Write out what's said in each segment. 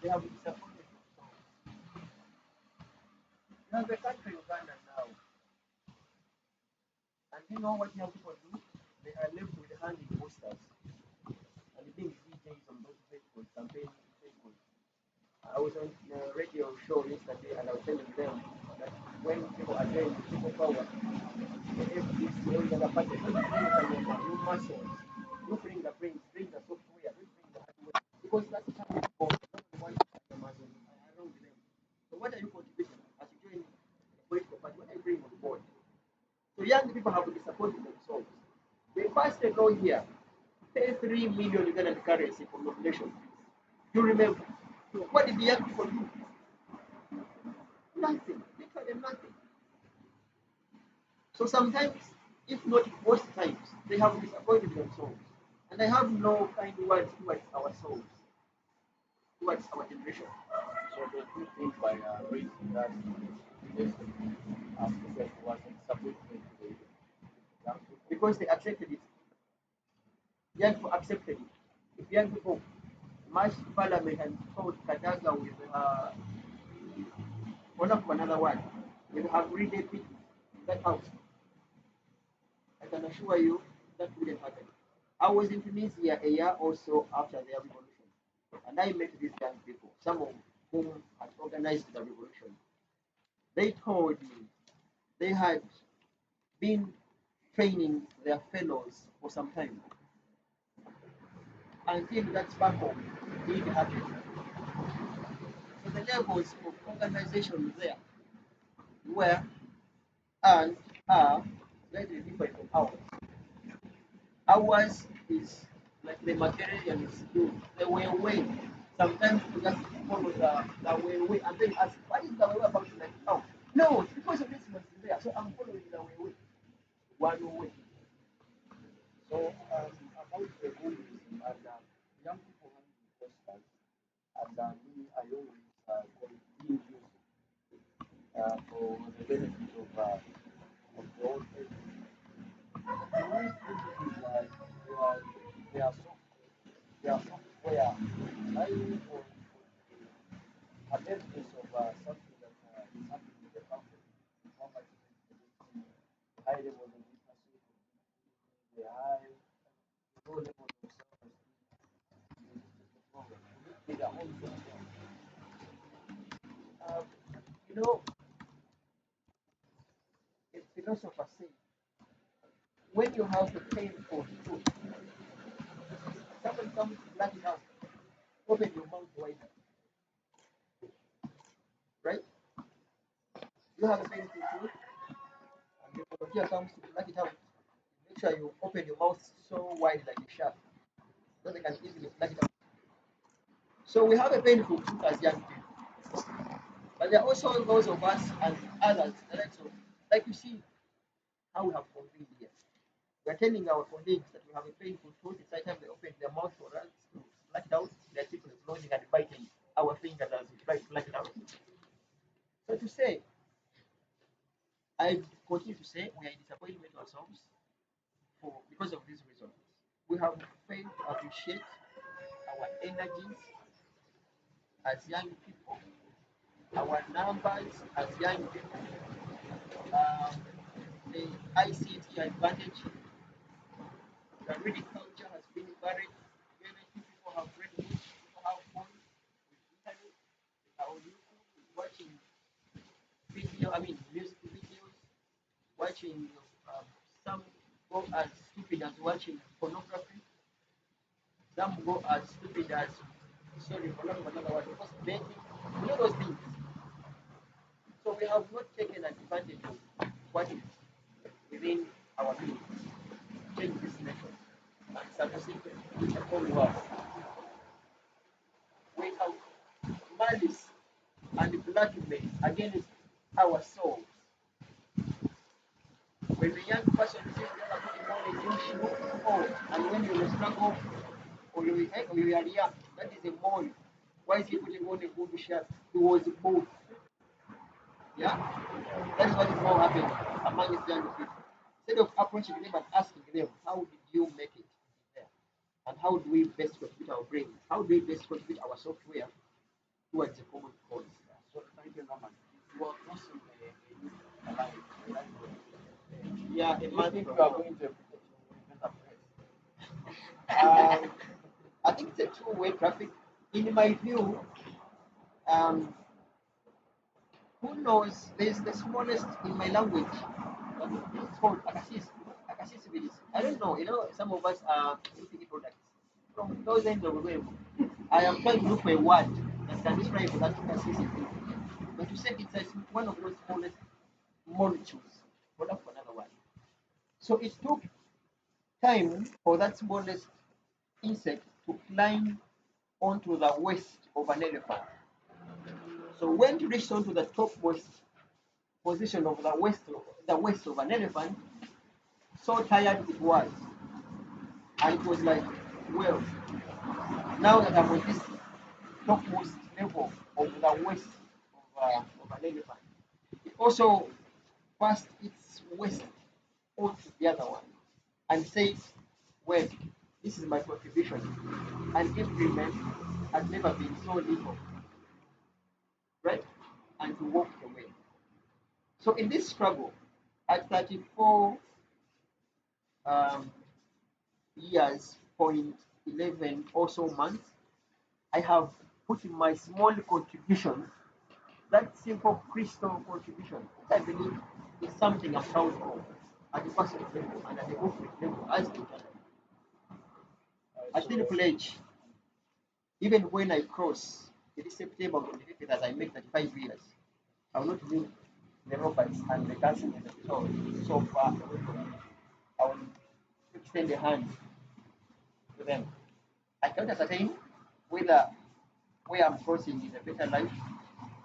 They have disappointed themselves. You have a country, Uganda now, and you know what young people do? They are left with hanging posters and being DJs on those vehicles, campaign vehicles. I was on a radio show yesterday and I was telling them that when people are doing people power, every other party, don't bring the new muscles, you bring the software, you bring the hardware, because that's how it goes. Not one Amazon around them. So what are you contributing as you join the political party? What are you bringing on board? So young people have disappointed themselves. They passed a law here, pay 3 million Ugandan currency for nomination fees. You remember? What did the young people do? Nothing, literally nothing. So sometimes, if not most times, they have disappointed themselves. And I have no kind words towards ourselves, towards our generation. So the two things by raising that this aspect was a disappointment to the young people. Because they accepted it. Young people accepted it. If young people marched parliament and told Kadaga with one of another one, will have really been that house. I can assure you that wouldn't happen. I was in Tunisia a year or so after the revolution, and I met these young people, some of whom had organized the revolution. They told me they had been training their fellows for some time until that back home didn't happen. So the levels of organization there were and are slightly different from ours. Ours is like the materials do, the way. Sometimes you just follow the way and then ask, what is the way about like oh no, it's because of this was there, so I'm following the way. One way. So about the movies and young people having posters, and me, I always call it being used for the benefit of the old people. The way music is they are soft, they are software designed for awareness of something that is happening in the country. How much high level of literacy, the high low level of with their own software. Um, you know, a philosopher said, when you have a painful truth, someone comes to black it out, open your mouth wider, right? You have a painful truth, and the volunteer comes to black it out. Make sure you open your mouth so wide like a shark, so they can easily black it out. So we have a painful truth as young people, but there are also those of us and others, like you see how we have convened here. We are telling our colleagues that we have a painful truth. It's high time they open their mouth for us to black it out. They are simply closing and biting our fingers as we try to black it out. So to say, I continue to say we are in disappointment ourselves for because of these reasons. We have failed to appreciate our energies as young people, our numbers as young people, um, the ICT advantage, the reading culture has been buried. Very few people have read books, people have phones with internet, on YouTube, watching music videos, watching some go as stupid as watching pornography, some go as stupid as sorry for not another word, just betting, those things. So we have not taken advantage of what is within our means to change this nation and subsequently the whole world. We have malice and blackmail against our souls. When the young person sees the other putting on a new shoe, oh, and when you struggle or you are young, that is a mole. Why is he putting on a good shirt? He was both. Yeah? That is what is more happening among these young people. Instead of approaching them and asking them, how did you make it there? And how do we best contribute our brains? How do we best contribute our software towards a common cause. So thank you, Norman. You are crossing the line. The line will Yeah, a do you month think from you are now. going to better Um, I think it's a two-way traffic. In my view, um, who knows? There's the smallest in my language. It's called akasis. Akasis. I don't know. Some of us are UPE products from those ends of the web. I am trying to look for a word that can describe that akasis. But you said it's one of those smallest molecules. What up for another one? So it took time for that smallest insect to climb onto the waist of an elephant. So when it reached onto the topmost position of the waist of an elephant, so tired it was, and it was like, well, now that I'm on this topmost level of the waist of an elephant, it also passed its waist onto the other one and said, well, this is my contribution. An increment has never been so little, right? And he walked away. So in this struggle, at 34 um, years, point 11 or so months, I have put in my small contribution, that simple crystal contribution, which I believe is something I'm proud of at the personal level and at the movement level as a journalist. I still pledge, even when I cross this September 25th as I make 35 years, I will not leave the robbers and the dancing and the soul so far away from me. I will extend a hand to them. I cannot ascertain whether where I'm crossing is a better life,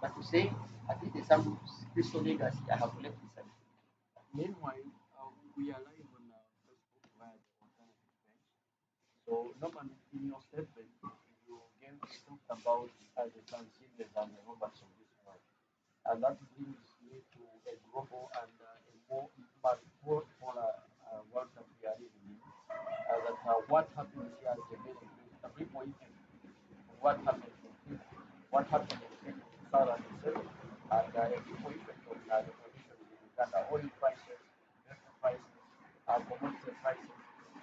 but to say at least there's some spiritual legacy I have left beside. Meanwhile, we are live on Facebook via the alternative page. So, Norman, in your statement, you talked about the transcendence and the robots of this world. And that brings me to a global and a much more polar world that we are living in. What happens here is a very great ripple effect of what happened in Britain, what happened in 2007, and a ripple effect of the conditions in Uganda, oil prices, petrol prices, commodity prices.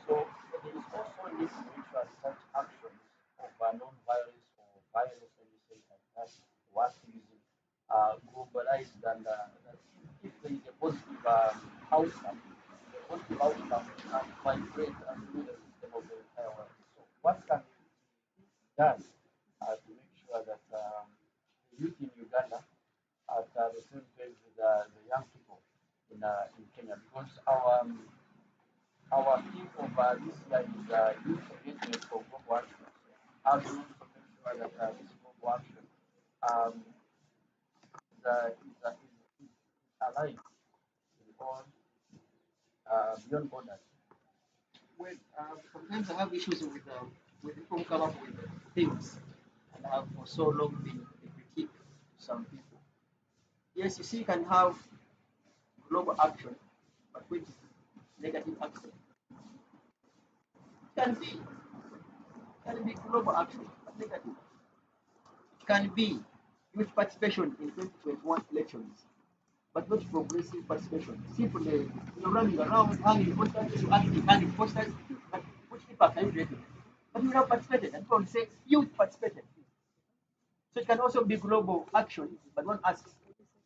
So there is also need to make sure such actions of non-violence or violence, let me say it like that, or activism globalized and that if there is a positive outcome, the positive outcome migrate through the system of the entire world. So what can be done to make sure that the youth in Uganda at the same place with the young people in Kenya? Because our theme of this year is youth engagement for global action. So how do we also make sure that this global action um, is alive in all beyond borders? Well, sometimes I have issues with people who come up with things and have for so long been a critique to some people. Yes, you see, you can have global action, but with negative action. It can be global action, but negative. It can be youth participation in 2021 elections, but not progressive participation. Simply, running around, hanging posters, you active hanging posters, but which impact are you creating? But you have participated, and people will say youth participated. So it can also be global action, but one asks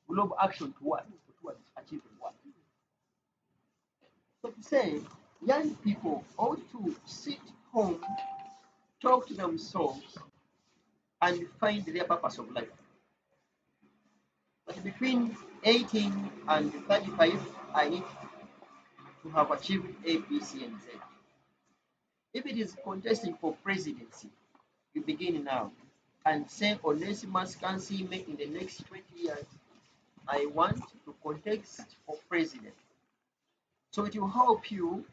global action to what? Towards achieving what? So to say, young people ought to sit home, talk to themselves, and find their purpose of life. But between 18 and 35, I need to have achieved A, B, C, and Z. If it is contesting for presidency, you begin now and say Onesimus can see me in the next 20 years. I want to contest for president. So it will help you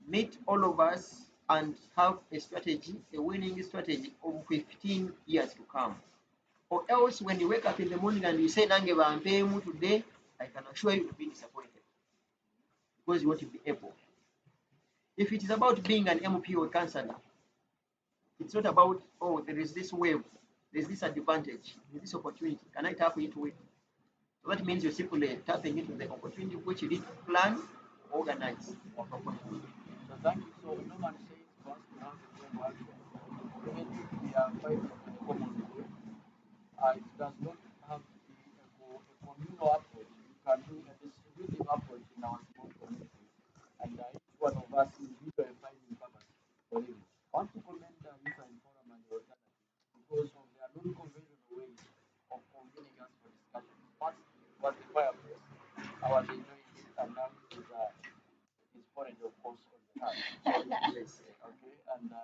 meet all of us and have a strategy, a winning strategy of 15 years to come. Or else when you wake up in the morning and you say Nange Bampemu today, I can assure you will be disappointed because you want to be able. If it is about being an MP or a councillor, it's not about, oh, there is this wave, there's this advantage, there's this opportunity. Can I tap into it? So that means you're simply tapping into the opportunity which you didn't plan, organize, or propose. So thank you. So Norman says for us to have a global action, even if we are fighting with a common goal, it does not have to be a communal approach. We can do a distributive approach in our small community, and each one of us individually finding purpose for living. I want to commend Youth and Forum and the alternative because of their non-conventional ways of convening us for discussion. First was the fireplace. I was enjoying it, and now it's porridge, of course, on the heart. Yes. Okay, and I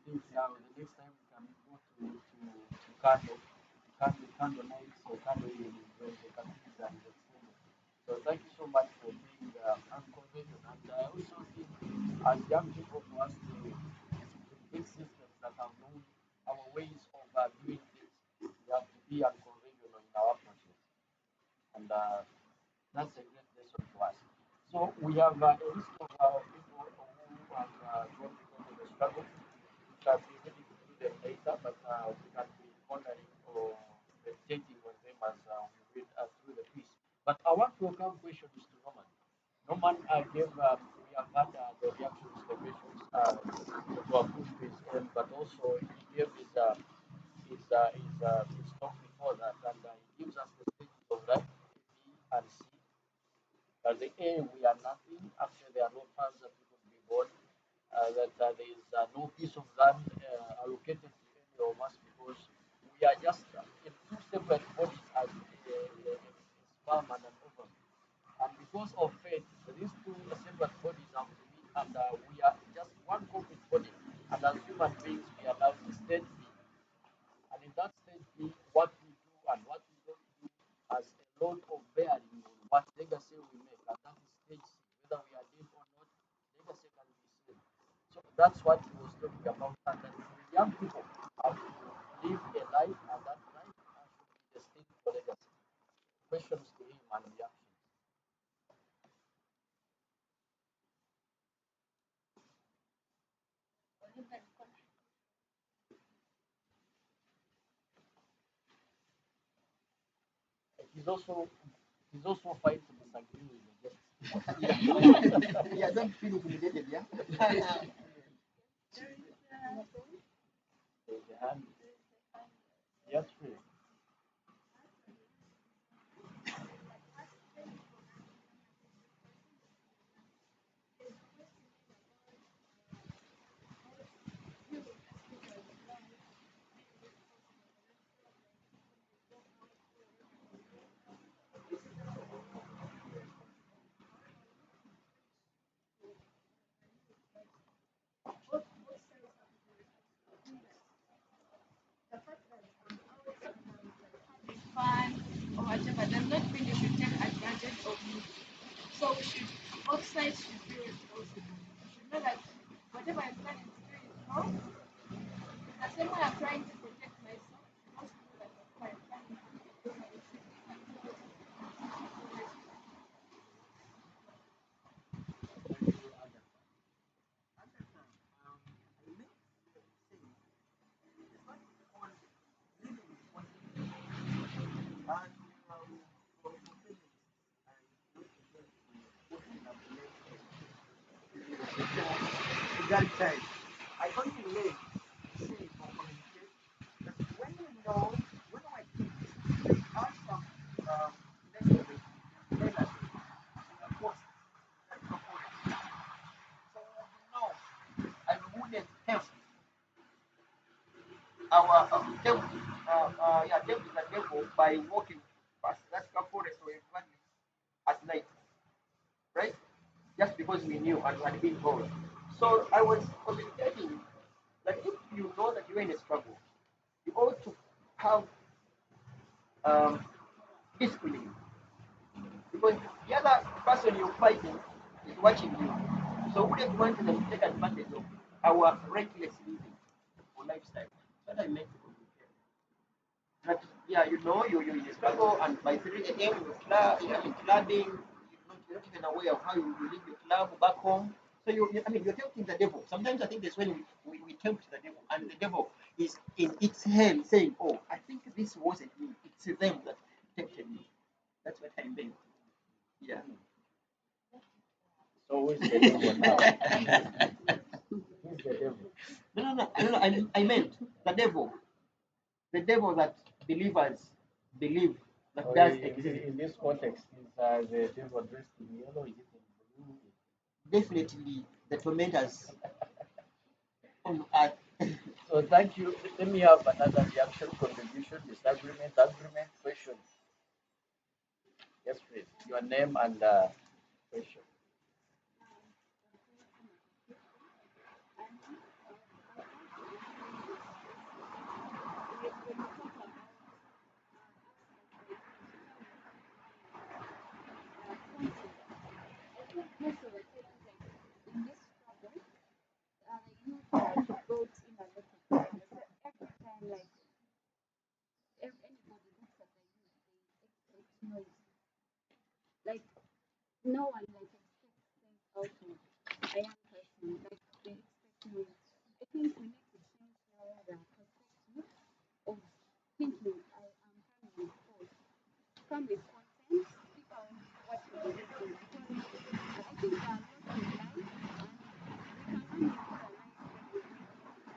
think now the next time we can go to candle nights or candle evenings when the cathedral is extended. So thank you so much for being unconventional. And I also think as young people for us to build systems that have known our ways of doing things, we have to be unconventional in our approaches. And that's a great lesson to us. So we have a list of people who have gone because of the struggle. We shall be ready to do them later, but we can be honoring or meditating on them as we read through the piece. But I want to welcome questions to Norman. Norman gave, we have had the reactions, the questions to our push to his end, but also he gave his talk before that, and he gives us the stages of life, A, B, and C. The A, we are nothing. Actually, there are no funds that we could be born. That there is no piece of land allocated to any of us because we are just in two separate bodies as a sperm and an ovum. And because of faith, these two separate bodies have to meet, and we are just one complete body. And as human beings, we are now in state B. And in that state B, what we do and what we don't do has a lot of bearing on what legacy we make. And that is stage C. Whether we are dead or not, legacy can be seen. So that's what he was talking about. And that the young people have to live a life, and that life should be destined for legacy. Questions to him and reactions. He's also he's also fine to disagree with the guests. Yeah, don't feel intimidated, yeah? There's a hand. Yes, free. Fun or whatever does not mean you should take advantage of me. So we should, both sides should be responsible. You should know that whatever I'm planning to do is wrong. The same way I'm trying to protect myself, you must know that whatever I'm planning to do is That time, I don't relate, say, or communicate. But when you know, when I think, they are some necessary legacy, post that propose. So no, I wouldn't help our devil, yeah, devil is a devil by walking past that forest or a valley at night, right? Just because we knew and we had been told. So I was communicating that if you know that you're in a struggle, you ought to have um, discipline because the other person you're fighting is watching you. So we wouldn't want them to take advantage of our reckless living or lifestyle. That's what I meant to communicate. But yeah, you know, you're in a struggle, and by 3 a.m., you're clubbing, you're not even aware of how you leave your club back home. So I mean, you're tempting the devil. Sometimes I think that's when we tempt the devil, and the devil is in its hand saying, oh, I think this wasn't me. It's them that tempted me. That's what I meant. Yeah. So who is the devil now? Who's the devil? No. I meant the devil. The devil that believers believe that Oh, does exist. in this context, is the devil dressed in yellow? Is it in blue? Definitely the tormentors on earth. So thank you. Let me have another reaction, contribution, disagreement, agreement, question. Yes, please. Your name and question.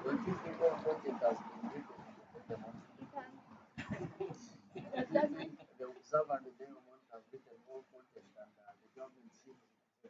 Don't you think all content has been written in the month? The observer and the government have written more content and the government seems so.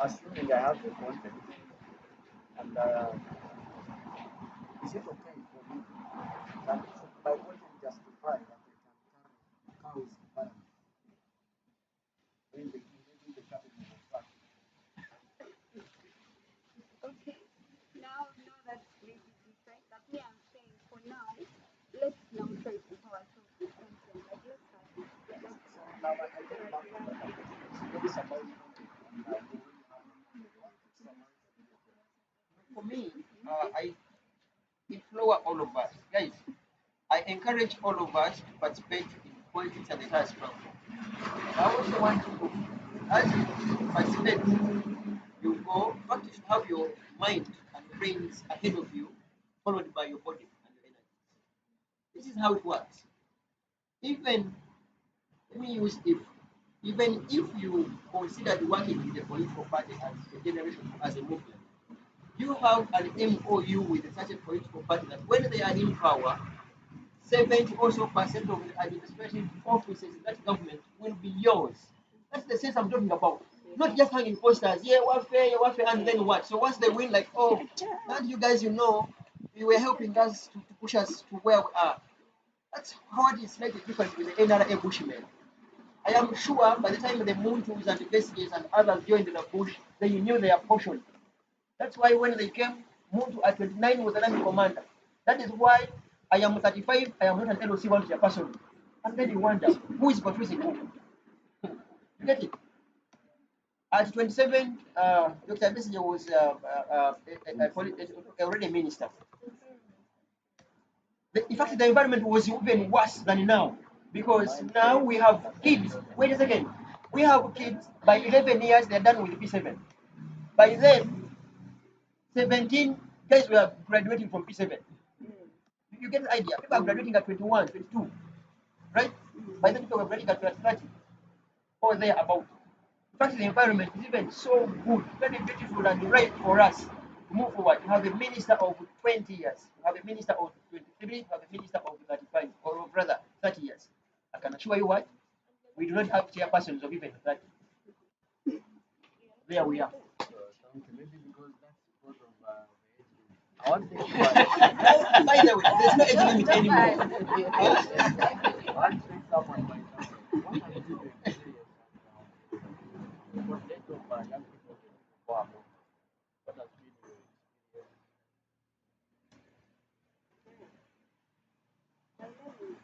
Assuming I have the content, and is it okay for me that should my content justify that I can carry cows in Parliament when the cabinet was back? So now I get back to the topic. It's about content and the way you want to summarize. For me, I implore all of us, guys. I encourage all of us to participate in politics and the entire platform. I also want to, as you participate, you go, but you should have your mind and brains ahead of you, followed by your body and your energy. This is how it works. Even, let me use if, even if you consider working in the political party as a generation, as a movement, you have an MOU with a certain political party that when they are in power, 70 also percent of the administrative offices in that government will be yours. That's the sense I'm talking about. Not just hanging posters, yeah, warfare, and then what? So once they win, like, oh, now you guys, you were helping us to push us to where we are. That's how it is slightly different with the NRA Bushmen. I am sure by the time the Muntu and the Besiges and others joined the Bush, they knew their portion. That's why when they came, Muntu at 29 was the army commander. That is why I am 35, I am not an LOC one person. And then you wonder, who is confusing who? You get it? At 27, Dr. Besige was already a minister. In fact, the environment was even worse than now because now we have kids. Wait a second. We have kids, by 11 years, they're done with P7. By then, 17 guys were graduating from P7. You get the idea. People are graduating at 21, 22, right? By then, people were graduating at 30 or there about. In fact, the environment is even so good, very beautiful and right for us to move forward. You have a minister of 20 years, you have a minister of 23, you have a minister of 35, or rather 30 years. I can assure you what? We do not have chairpersons of even 30. There we are. Maybe because that's because of the age group. One thing, By the way, there's no age limit Don't anymore. buy. one thing someone might ask, what have you been experienced because lot of young people who are more, what has been your experience? My name is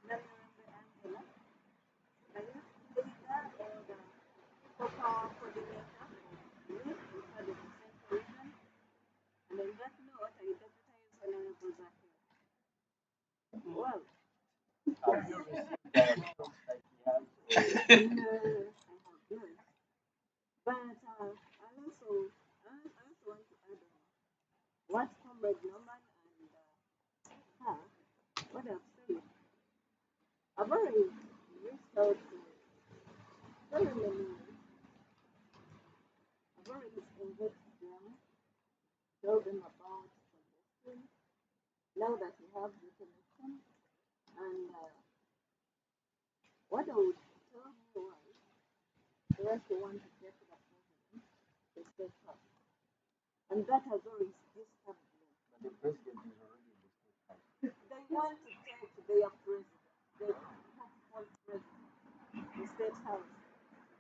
Narirambe Angela. I used to be leader or the people power coordinator of youth inside of the central region. And on that note, I deputize Honorable Zakir. Well, Have you received strokes like he has? no, I have not. But I also want to add on what Comrade Norman and her, what I've said. I've already reached out to very many youth. I've already engaged them, told them about suggestions. Now that we have this election, and what I would tell you was, the rest who want to get to the president, the state house. And that has always disturbed me. But the president is already in the state house. They want to take their president, their hopeful president, the state house.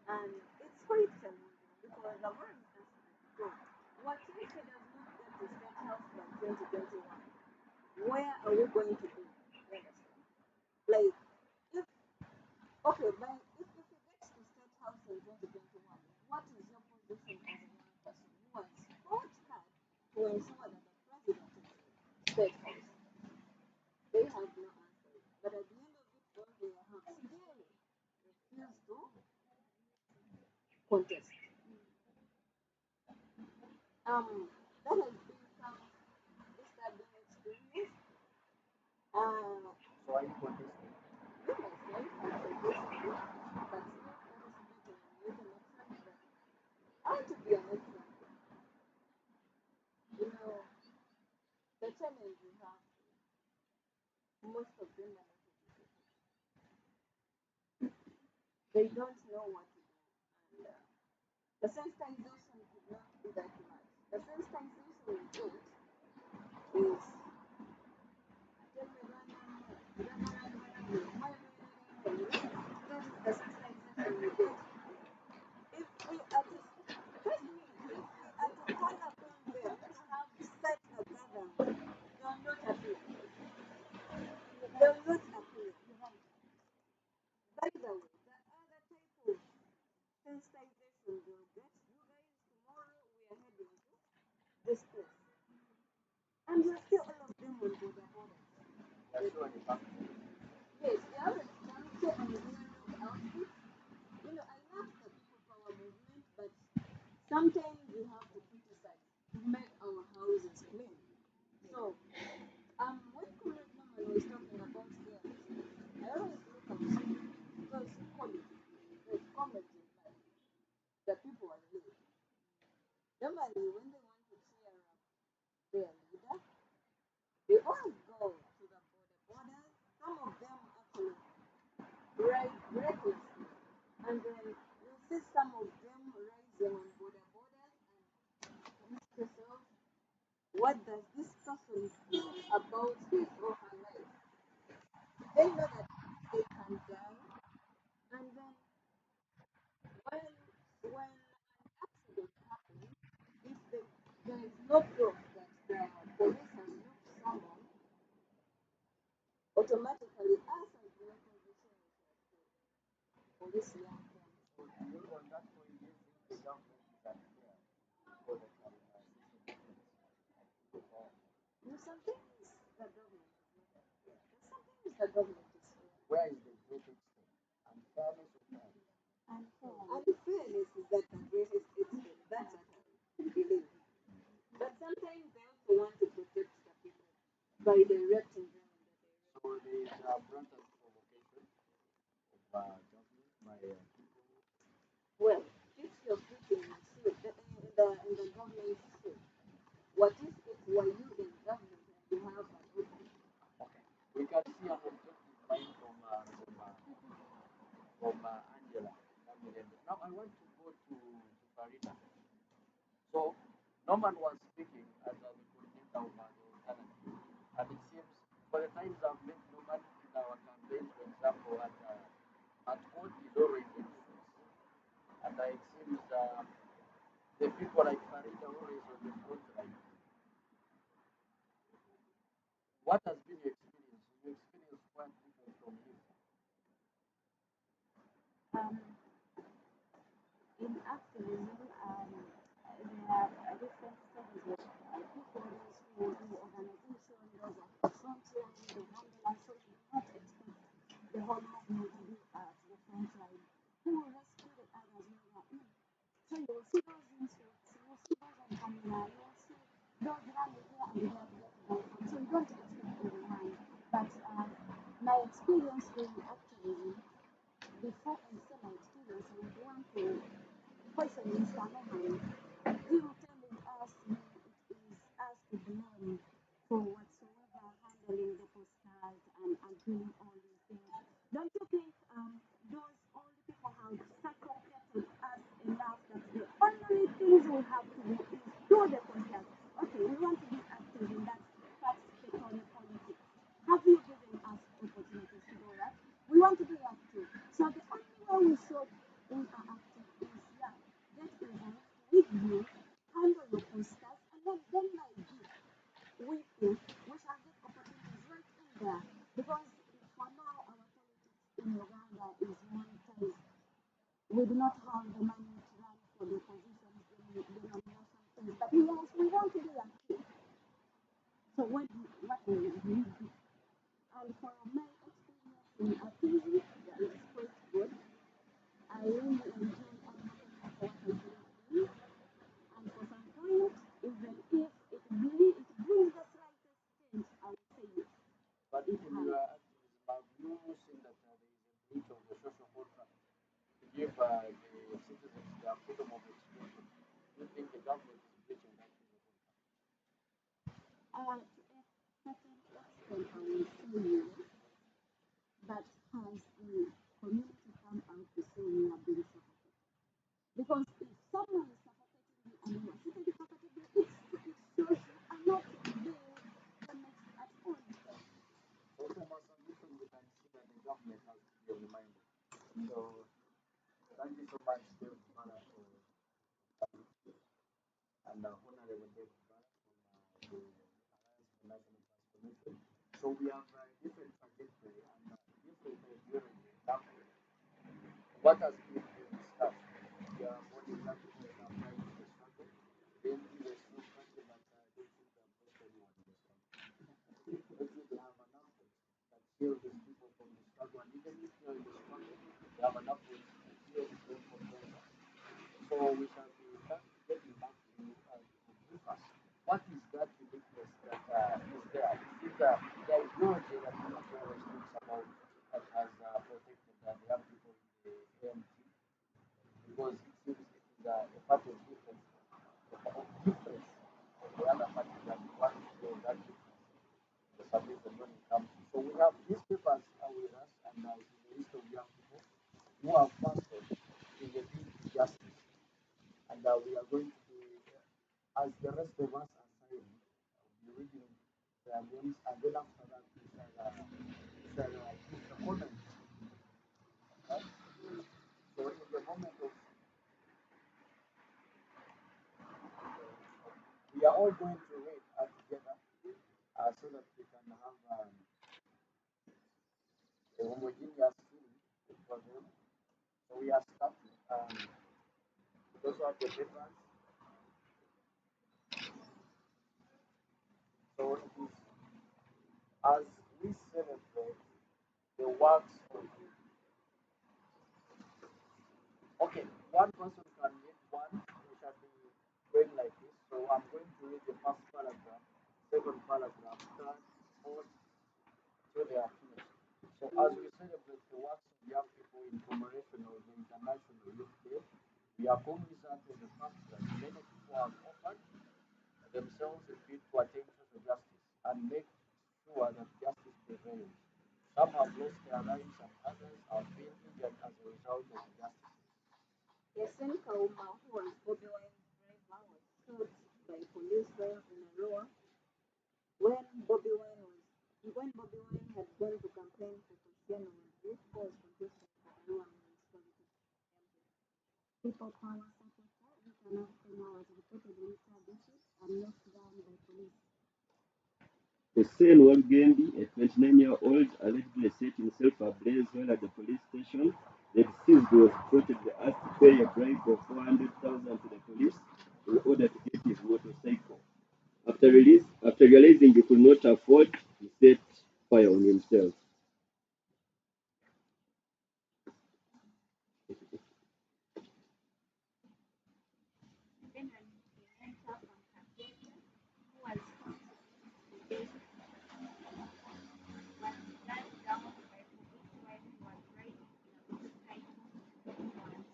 And it's quite challenging because I've already asked them, so what if he does not get the state house by 2021? Where are we going to be? You understand? Like, if, okay, if he gets the state house in 2021, what is your position as a young person who has fought hard to ensure that the president is in state house? They have no answer. But at the end of it all, they have still refused to contest. That has been some disturbing experience. So are you contesting? Me myself, I'm suggesting but still participating in youth elections. But I want to be honest, you know, the challenge we have, most of them are not educated. They don't know what to do. And the sensitization could not be that much. The sensitization we get is that is the sensitization we get. If we are to, trust me, if we are to call upon them to have such a gathering, they will not appear. They will not appear. By the way, the other type of sensitization they'll get, you guys, tomorrow we are heading to this place. And you're still all of them on border borders. That's still on the back. Yes, they are on junction and wearing outfits. You know, I love the people power movement, but sometimes we have to criticize to make our houses clean. So, when Comrade Norman was talking about their business, I always look at those colleagues, those comrades in life, the people I live. Normally, when they want to cheer up their leader, they all go to the borders. Some of them actually ride recklessly. And then you see some of them rising on borders and ask yourself, what does this person think about his or her life? They know that they can die. And then when an accident happens, if there is no proof that the police has looked someone, automatically us as the opposition is like, police young them. So you on that point, do you think the government is unfair for the Sometimes the government is not fair. Sometimes the government is fair. where is the greatest thing? Unfairness or fairness? Unfairness is at the greatest extent. That's what I believe. But sometimes they also want to protect the people by directing them in the direction. So there is a brunt of provocation of government by people. Well, fix your feet in the shoe, in the government's shoe. What if it were you in government and you have an opening? Okay. We can see an objective line from Angela. Now I want to go to Farida. So Norman was speaking as the coordinator of times I've made normally in our campaigns, for example, at court is always a difference. And it seems the people like Farid are always on the front line. What has been your experience? You experience quite different from him. Um, in activism, there are different stages of people, those who do organization, those at the front line, the handlers, so you do not expect the whole movement to be at the front line. Who will rescue the others when they are in? So you will see those in suits, you will see those on camera, you will see those running here and there to get the phone. So you don't expect everyone. But my experience doing activism, before I say my experience, I would want to question Mr. Mohan. He will telling us it is us to blame for whatsoever handling the postcards and doing all these things. Don't you think those old people have suffocated us enough that the only things we have to do is do the postcards? Okay, we want to be active in that participate on the politics. Have you given us opportunities to do that? We want to be active. So the only way we show we are active is yeah, get involved with you, handle your postcards, and then like this, with you, we shall get opportunities right in there. Because for now, our politics in Uganda is monetized. We do not have the money to run for the positions, the nomination things. But yes, we want to be active. So what will we do? And for my experience in activism, yeah, it's quite good. I really enjoy almost what I do. And for some point, even if it brings the slightest change, I would say yes. But It in has. your activism, have you seen that there is a breach of the social contract to give the citizens their freedom of expression? Do you think the government is breaching that social contract? To a certain extent, I will say yes, but has the community come out to say we are being suffocated? Because if someone is suffocating you and you are sitting comfortably, it shows you are not being honest at all. So from a solution, we can see that the government has to be reminded. So thank you so much, Dave Bala, for and Honorable Dave Bala from the Alliance for National Transformation. So we have different trajectory and different during the campaign. What has been discussed? We are more than young people that are trying to struggle. Then there's no country that don't think they have lost anyone in the struggle. Don't think they have enough votes that shield these people from the struggle. And even if they're in the struggle, they have enough votes to shield them from danger. So we shall be getting back to brief us. What is that uniqueness that is there? Is the ideology that Minister always talks about that has protected the young people in the AMT? Because it seems it is a part of difference, of the other parties that want to show that difference in the submission when it comes to. So we have these papers with us, and it is a list of young people who have fasted in the bid to justice. And we are going to be, as the rest of us are signing, be reading their names, and then after that we shall give the comment. Right? So in the moment of, we are all going to read together so that we can have a homogeneous feeling for them. So we are starting. Those are the papers. So it is as we celebrate the works of. Okay, one person can read one. We shall be going like this. So I'm going to read the first paragraph, second paragraph, third, fourth, till they are finished. So as we celebrate the works of young people in commemoration of the International Youth Day, we are cognizant of the fact that many people have offered themselves a bid to attain social justice and make sure that justice prevails. Some have lost their lives and others have been injured as a result of injustice. Yasin Kauma, who was Bobby Wine's driver, was shot by police while in a row when Bobby Wine going to campaign for Cristiano Madrid, who was contesting for Barua municipality MP. People power supporter Rita Kenya was reportedly targeted and knocked down by police. Hussein Walgendi, a 29-year-old, allegedly set himself ablaze while at the police station. The deceased was reportedly asked to pay a bribe of 400,000 to the police in order to get his motorcycle. After realizing he could not afford, he set fire on himself. Then an inventor from Cambodia who was found today was gunned down by police while he was riding in a motorcycle towards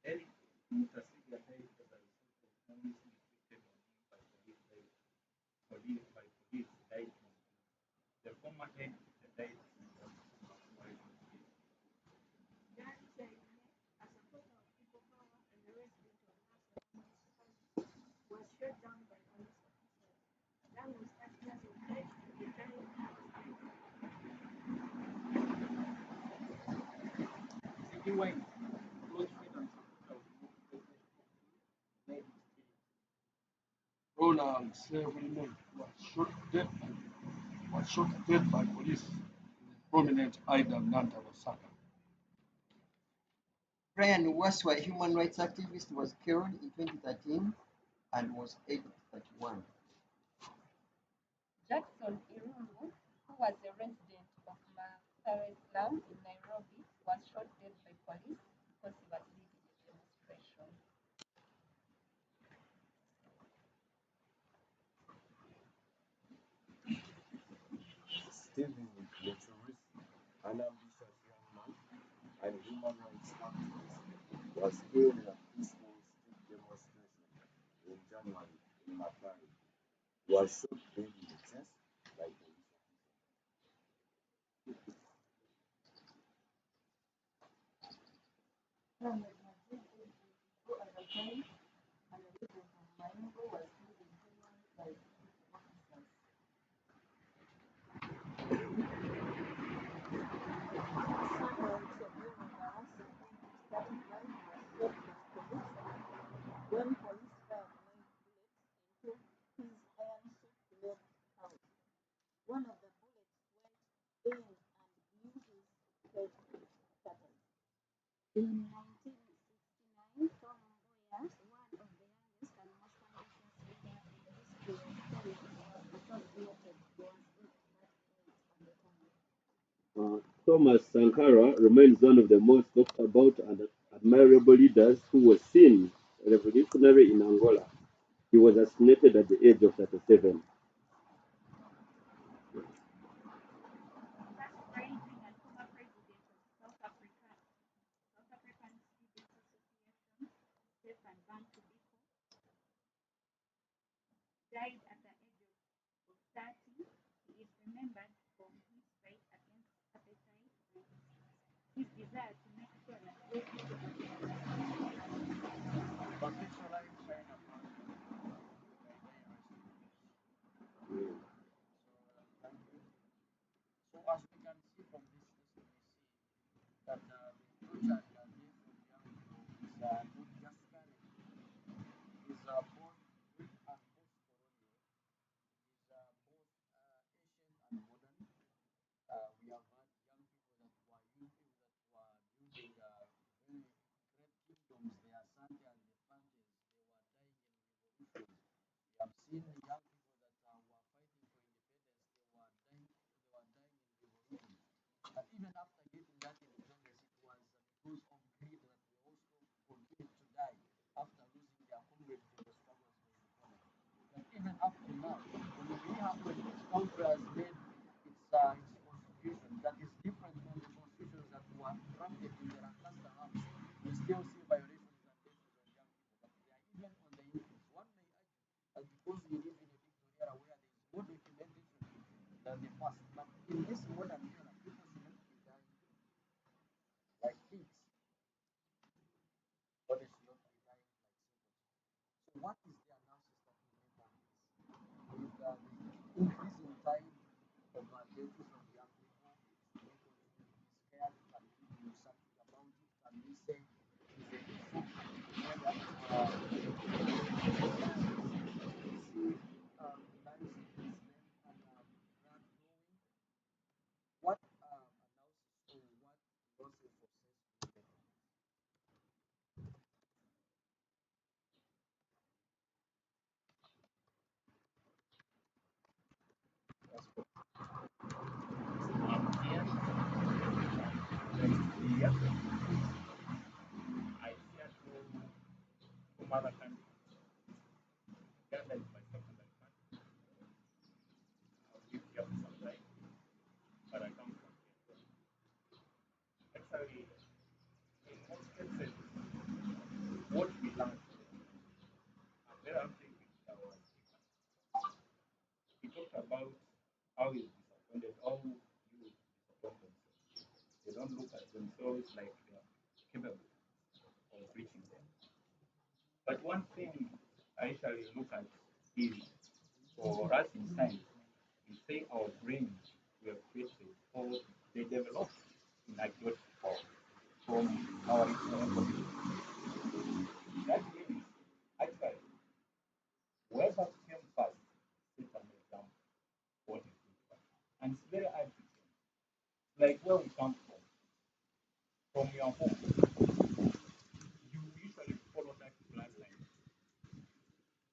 Eric Mutasiga died as a result of wounds inflicted on him by police died in the former head of the died was Commemoration. Dan Chaine, a supporter of People Power and a resident of Nassau Municipality, was shot down by police officers. Dan was 30 years of age and he died in hospital. City Wine, close friend and supporter of the president died mysteriously. Ronald Severino was shot dead by police in the prominent Ida Nanta massacre. Brian Waswa, a human rights activist, was killed in 2013 and was aged 31. Jackson Irungu, who was a resident of Mathare slum in Nairobi, was shot dead by police because he was leading a demonstration. Stephen Muturis, an ambitious young man and human rights activist, was killed in a peaceful street demonstration in January in Mathare. He was shot dead in the chest by police officers. Ahmed Majid who at the time and a resident of Mayengo was killed in January by officers. Samuel Chebiro Barasa, aged 35, was shot by police when police fired 9 bullets into his iron suit-made house. One of the bullets went in and blew his head shattered. In 1969, Tom Mboya, one of the youngest and most ambitious leaders in the history of Kenya, was assassinated. He was aged 38 at the time. Thomas Sankara remains one of the most talked about and admirable leaders who was seen revolutionary in Angola. He was assassinated at the age of 37. First rising and former president of South African Students Association, Stefan Bantu Biko, died at the age of 30. He is remembered for his fight against apartheid and his desire to make sure that all people are equal. Patricia Live China Park, may they rest in peace. Thank you. So as we can see from this list, we see that the future and the needs of young people is not just current, it is both pre and post-colonial, it is both ancient and modern. We have had young people that were building very great kingdoms. They are Asante and the Fantes. They were dying in revolutions. We have seen young people that were fighting for independence. They were dying in revolutions. And even after getting that independence, it was because of greed that they also continued to die after losing their comrades in the struggles for independence. But even up to now, when each country has made its constitution that is different from the constitutions that were drafted in the Lancaster House, we still see violations and abuses of young people. But they are even on the increase. One may argue that because we live in a digital era where there is more documentation than the past, but in this modern era, people should not be dying like pigs. what analysis or what process of sensory Here, next year, I share two mother countries. Uganda is my secondary country. I've lived here for some time, but I come from Kenya. Actually, in most cases, what we learn, I'm very happy with our speaker. He talked about how he's disappointed, how you disappoint themselves. They don't look at themselves like they are capable of reaching them. But one thing I usually look at is for us in science, we say our brains were created or they developed in a chaotic form from our evolution. That means actually whoever came first set an example what is good first. And it's very hard to change. Like where we come from your home, you usually follow that bloodline.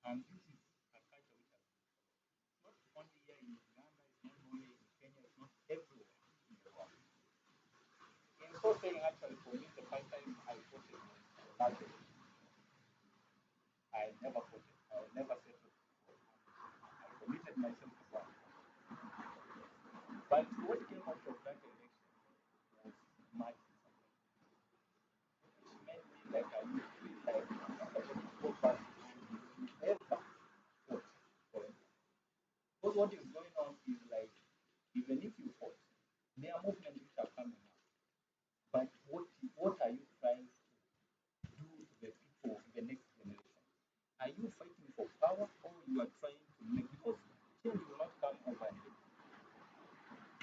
And this is a culture which has not only here in Uganda, it's not only in Kenya, it's not everywhere in the world. In so saying, actually, for me, the first time I voted was last year. I never voted. I never settled before. I committed myself to one. But what came out of that election was much disappointment. Which made me like I used to feel like I'm not supposed to go back to ever vote for it. Because what is going on is like, even if you vote, there are movements which are coming up. But what are you trying to do to the people, the next generation? Are you fighting for power or you are trying to make because change will not come overnight.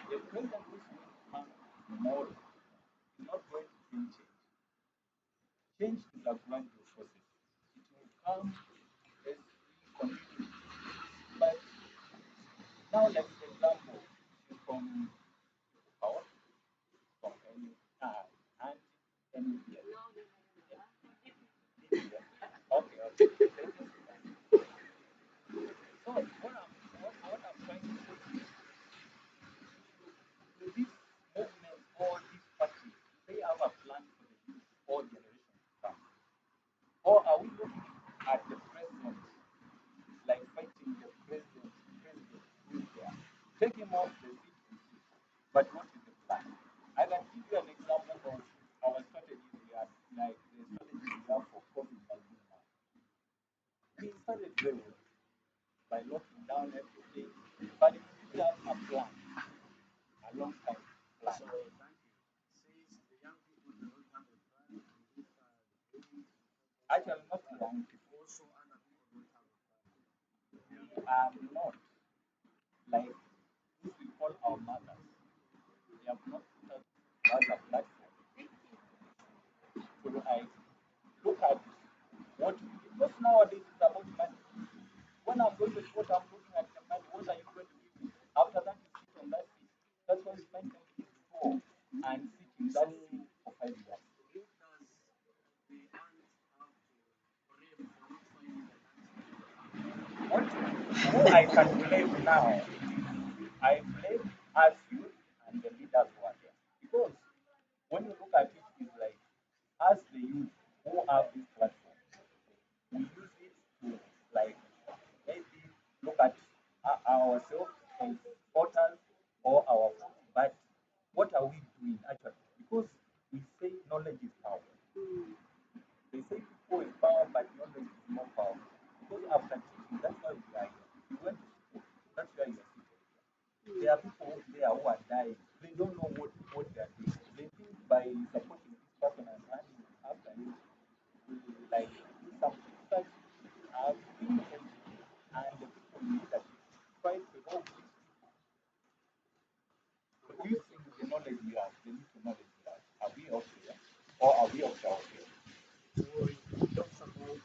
The president who's going to come tomorrow is not going to bring change. Change is a gradual process. It will come as we continue. But now, like for example, she's from power, from any and any yes. Okay, okay. So what I'm trying to say is do this movement or this party, do they have a plan for the youth or generation to come? Or are we looking at the president, like fighting the president who is there? Take him off the seat and see. But what is the plan? I can give you an example of our strategies we had, like the strategies we have for COVID-19 now. We started very well by locking down everything, but we still have a plan, a long time plan. So thank you. Says the young people do not have a plan, and if they Actually, not young people. also other people don't have a plan. We are not like this we call our mothers. They have not put us as a platform to like look at what we do. Because nowadays it's about money. When I'm going to vote, I'm looking at the money. What are you going to give me? After that, you sit on that seat. That's why you spend 10 years before and sit in that seat for 5 years. Who does the aunt have to blame for not finding an answer? What who I can blame now? I blame us youth and the leaders who are there. Because when you look at it, it's like as the youth who have this platform, we use it to like maybe look at ourselves as voters or our vote. But what are we doing actually? Because we say knowledge is power. They say people is power, but knowledge is more power. Because after teaching, that's why we are here. We went to school. That's why you are seated here. There are people out there who are dying. They don't know what they are doing. They think by supporting this person and running after him will like do something. But we and the people in leadership try to help these people. So do you think the knowledge we have, the little knowledge we have, are we up there? Or are we up there? So it talks about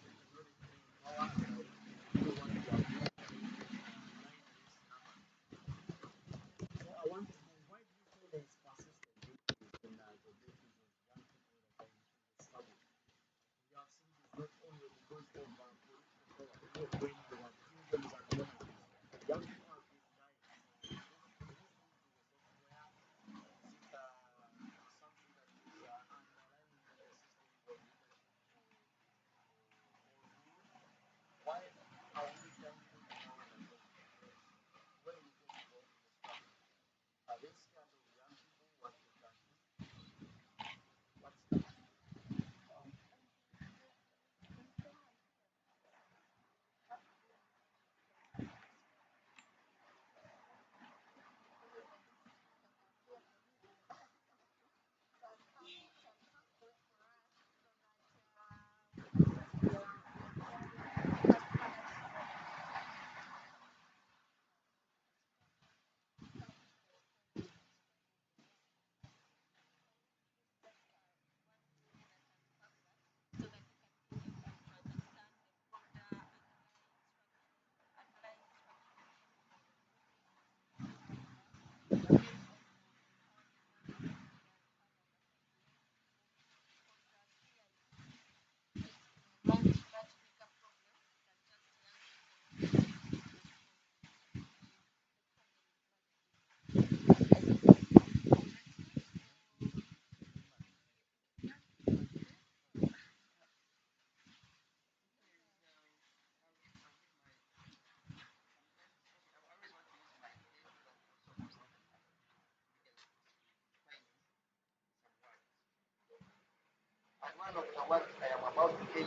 what I am about to say,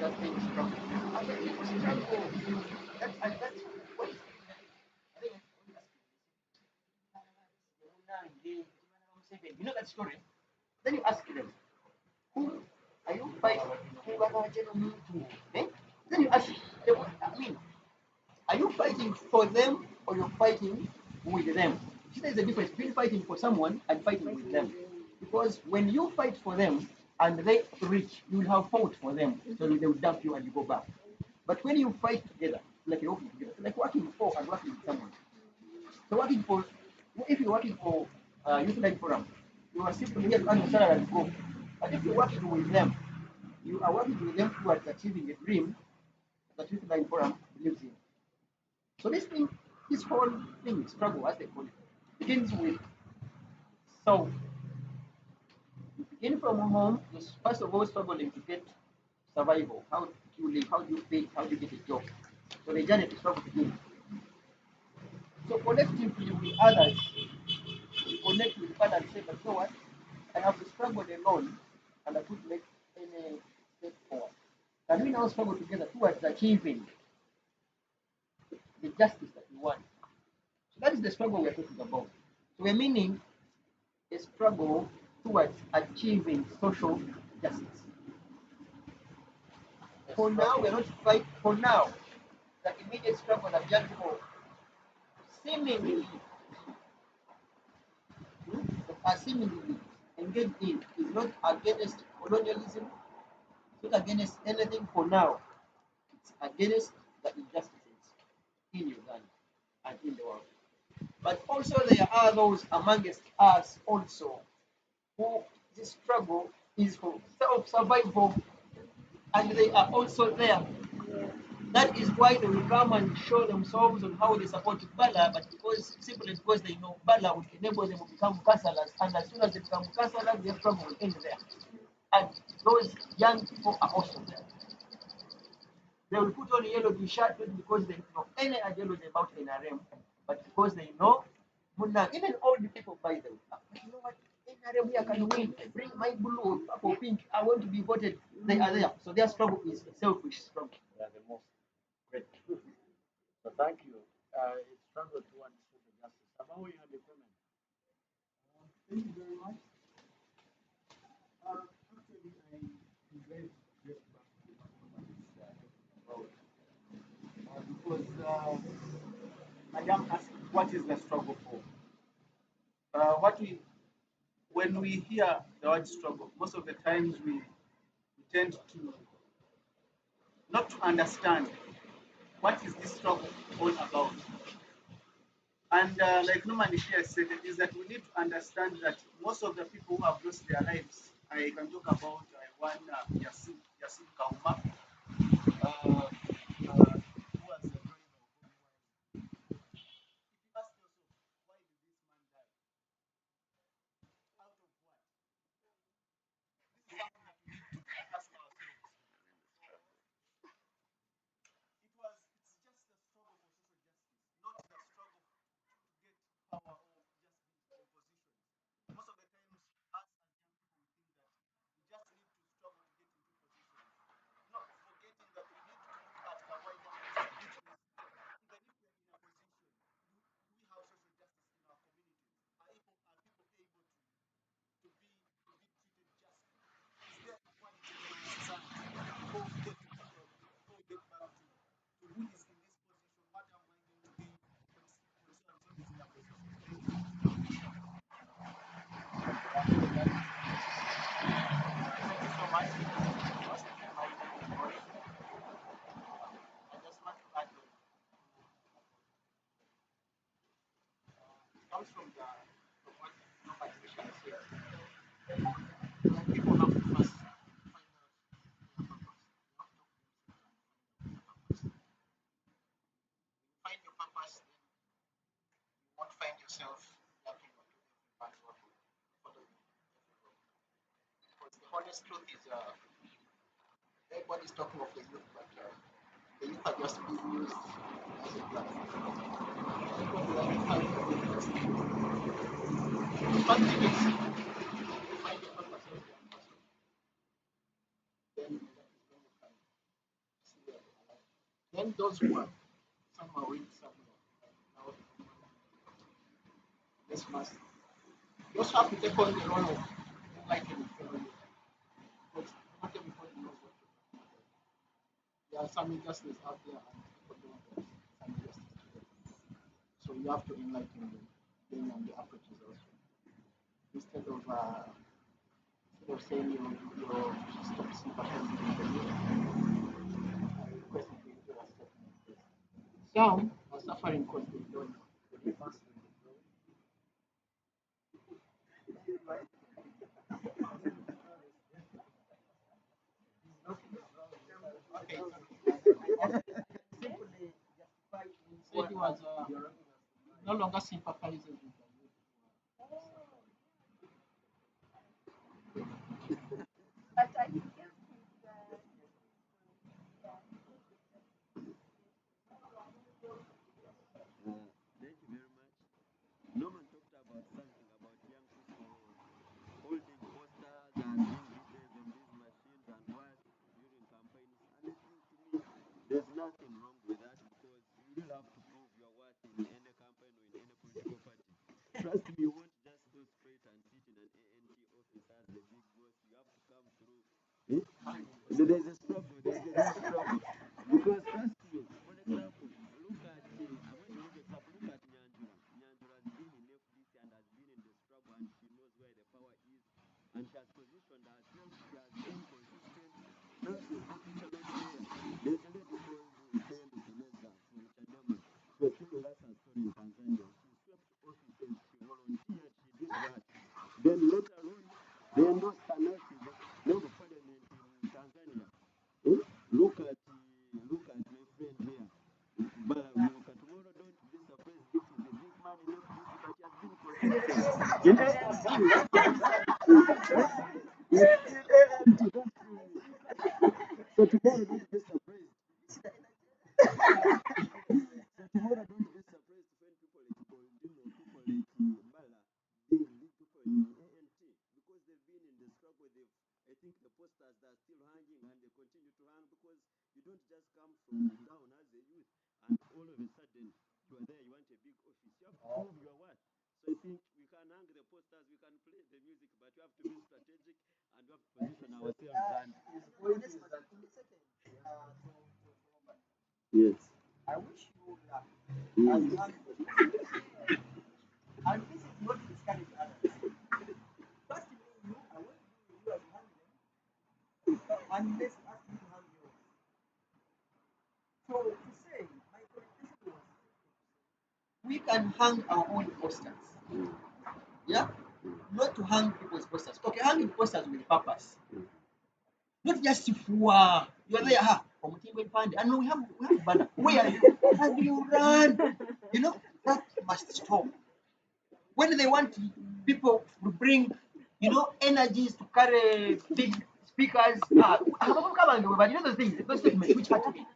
that thing struggle. And the people struggle. That's what is I think you know that story? Then you ask them, who are you fighting? Eh? Then you ask them, I mean, are you fighting for them or you're fighting with them? See, there's a difference between fighting for someone and fighting with them. Because when you fight for them and they reach, you will have fought for them. So they will dump you and you go back. But when you fight together, like you're working together, it's like working for and working with someone. So working for, if you're working for Youth Line Forum, you are simply here to earn your salary and go. But if you're working with them, you are working with them towards achieving a dream that Youth Line Forum believes in. So this whole thing, struggle, as they call it, begins with so you begin from home, you first of all struggling to get survival. How do you live? How do you pay? How do you get a job? So the journey to struggle begins. So collectively with others, you connect with others and say, but you know what? I have to struggle alone and I couldn't make any step forward. Can we now struggle together towards achieving the justice that we want? So that is the struggle we are talking about. So we're meaning a struggle towards achieving social justice. For now, we're not fighting. For now, the immediate struggle that young people seemingly are seemingly engaged in is not against colonialism, it's not against anything for now. It's against the injustices in Uganda and in the world. But also there are those amongst us also who this struggle is for self-survival and they are also there. That is why they will come and show themselves on how they support Bala, but simply because they know Bala will enable them to become councillors, and as soon as they become councillors, their struggle will end there. And those young people are also there. They will put on a yellow t-shirt not because they know any ideology about NRM, but because they know even old people by them. You know what? NRM here can win. I bring my blue, purple, pink. I want to be voted. They are there. So their struggle is a selfish struggle. They are the most great. So thank you. It's struggle towards social justice. About you had a comment. Thank you very much. Actually, I'm glad to get back to what about because I am asking, what is the struggle for? When we hear the word struggle, most of the times we tend to not to understand what is this struggle all about. And like Norman here said, is that we need to understand that most of the people who have lost their lives, I can talk about one Yasin Kauma, who was a driver. If you ask yourself, why did this man die? Out of what? This is something that we need to ask ourselves. It's just the struggle for social justice, not the struggle to get power or just be in position. Most of the times, us as young people, we think that we just need to struggle to get into positions, not forgetting that we need to look at the wider picture, which is even if we are in a position, do we have social justice in our communities? Are people able to be treated justly? Is there equality in our society before we get to think of before we get back to who is in this position? What am I going to be when so and so is in a position? Thank you. Thank you so much. Most of them are in the voice. I just want to add on. It comes from what nobody usually says. That people have to first find out their purpose. They have to talk to themselves and find out their purpose. When you find your purpose, then you won't find yourself lacking on every part of following every road. Because the honest truth is, everybody's talking of the youth, but the youth are just being used as a platform. Everybody that you find is just the fact is, you find your purpose as a young person. those who are some are weak, some are now this must. You also have to take on the role of enlightening fellow youth. Because not everybody knows what to do. There are some injustices out there and people don't know some injustices. So you have to enlighten them, then on the approaches also. Instead of saying you're stop sympathizing with the youth, I request that you do a statement. Some are suffering because they don't know. They must know. Okay. Simply justify So he was no longer sympathizes with the youth. But I give his Thank you very much. Norman talked about something about young people holding posters and doing videos on these machines and what during campaigns. And I think to me, there's nothing wrong with that because you will have to prove your worth in any campaign or in any political party. Trust me, you won't just go straight and sit in an ANT office as the big boss. You have to come through. Eh? There's a struggle. There's a real struggle. Because trust me, for example, look at, I'm going to give example. Look at Nyanjura. Nyanjura has been in FDC and has been in the struggle and she knows where the power is. And she has positioned herself. She has been consistent. Now she's not there. There's a lady called Pendo Peleza from Chadema. She was telling us her story in Tanzania. She swept offices. She volunteered. She did that. Then later on, they endorsed her now she's the member of parliament in Tanzania. Look at my friend here. But tomorrow don't be surprised if he's a big man in FDC, but he has been consistent. In so tomorrow don't be surprised. So tomorrow don't be surprised to find people like Goldino, people like Mbala being lead people in ANT because they've been in the struggle. I think the posters are still hanging and they continue to hang because you don't just come from down as a youth and all of a sudden you are there, you want a big office. You have to prove your worth. So I think we can hang the posters, we can play the music, but you have to be strategic and we have to position ourselves. And his point is that in the second, Robert, yes. I wish you would laugh. And this is not to discourage others. Firstly, you, I want to do with you as hang them, unless you ask me to hang yours. So to say, my presentation was we can hang our own posters. Yeah? Not to hang people's posters. Okay, hanging posters with purpose. Not just for you're there, and we have banner. Where are you? How do you run? You know, that must stop. When they want people to bring, energies to carry big speakers, you know those statements which hurt me.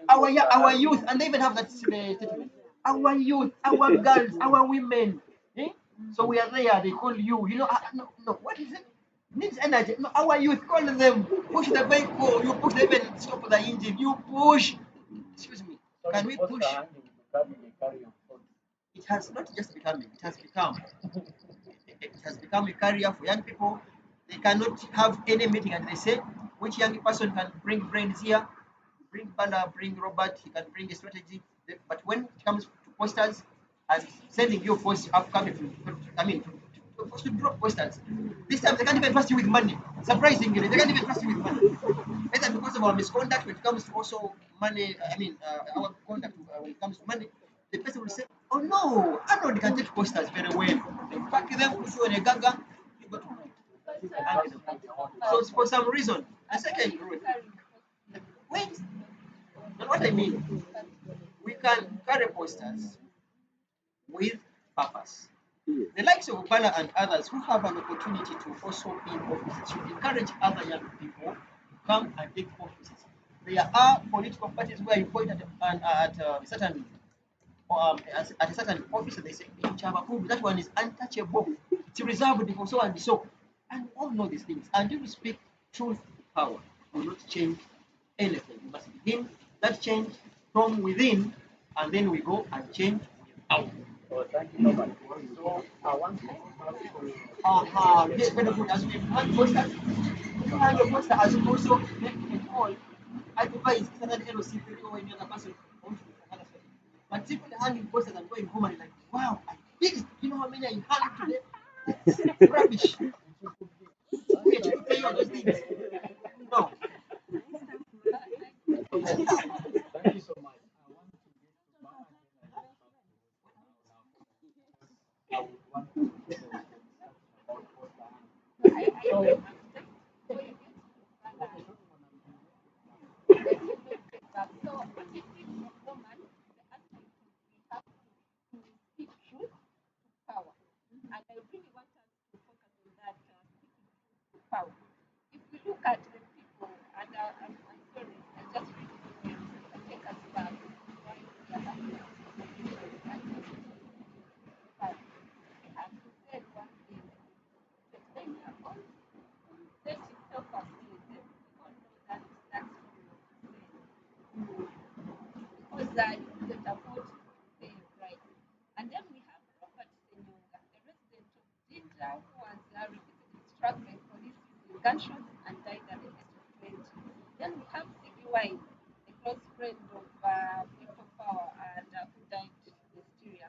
Our youth, and they even have that statement. Our youth, our girls, our women. Eh? So we are there. They call you. No. What is it? Needs energy. No, our youth, call them. Push the vehicle. You push the even stop the engine. You push. Excuse me. Can we push? It has not just become. It has become. It has become a career for young people. They cannot have any meeting and they say which young person can bring brains here, bring Bala, bring Robert, he can bring a strategy. But when it comes to posters and sending you posts, coming to drop posters. This time they can't even trust you with money. Surprisingly, they can't even trust you with money. Either because of our misconduct when it comes to also money, our conduct when it comes to money, the person will say, oh no, Arnold can take posters very well. They pack them, put you on a gaga, you go to and so it's for some reason. A second rule. Wait, that's what I mean. We can carry posters with purpose. The likes of Obama and others who have an opportunity to also be in offices should encourage other young people to come and take offices. There are political parties where you point at at a certain office and they say that one is untouchable. It's reserved for so and so. And we all know these things. Until you speak truth to power, will not change anything. You must begin that change from within, and then we go and change without. Oh, thank you so much. So I want to go back to Yes, very good. As we hang poster, if you hang a poster as you also make a call, advise certain LOC video or any other person wants to do another study. But simply hanging posters and going home and like, wow, I did it. You know how many I hung today? That's rubbish. We are to pay all those things. No. thank you so much. I want to get to back again and I would want to about poster. So So speaking from woman, the aspect we have to speak truth to power. And I really want us to focus on that speaking truth to power. If we look at the people, and I'm sorry, I just really want to take us back while we are having a conversation and power. He has said one thing, 29 years old, let himself asleep. We all know that that's what he said. Because you couldn't afford to pay a price. And then we have Robert Senyonga, a resident of Jinja, who was repeatedly struck by police using gunshots and died at the age of 20. Then we have Ziggy Wine, a close friend of People Power, and who died mysteriously.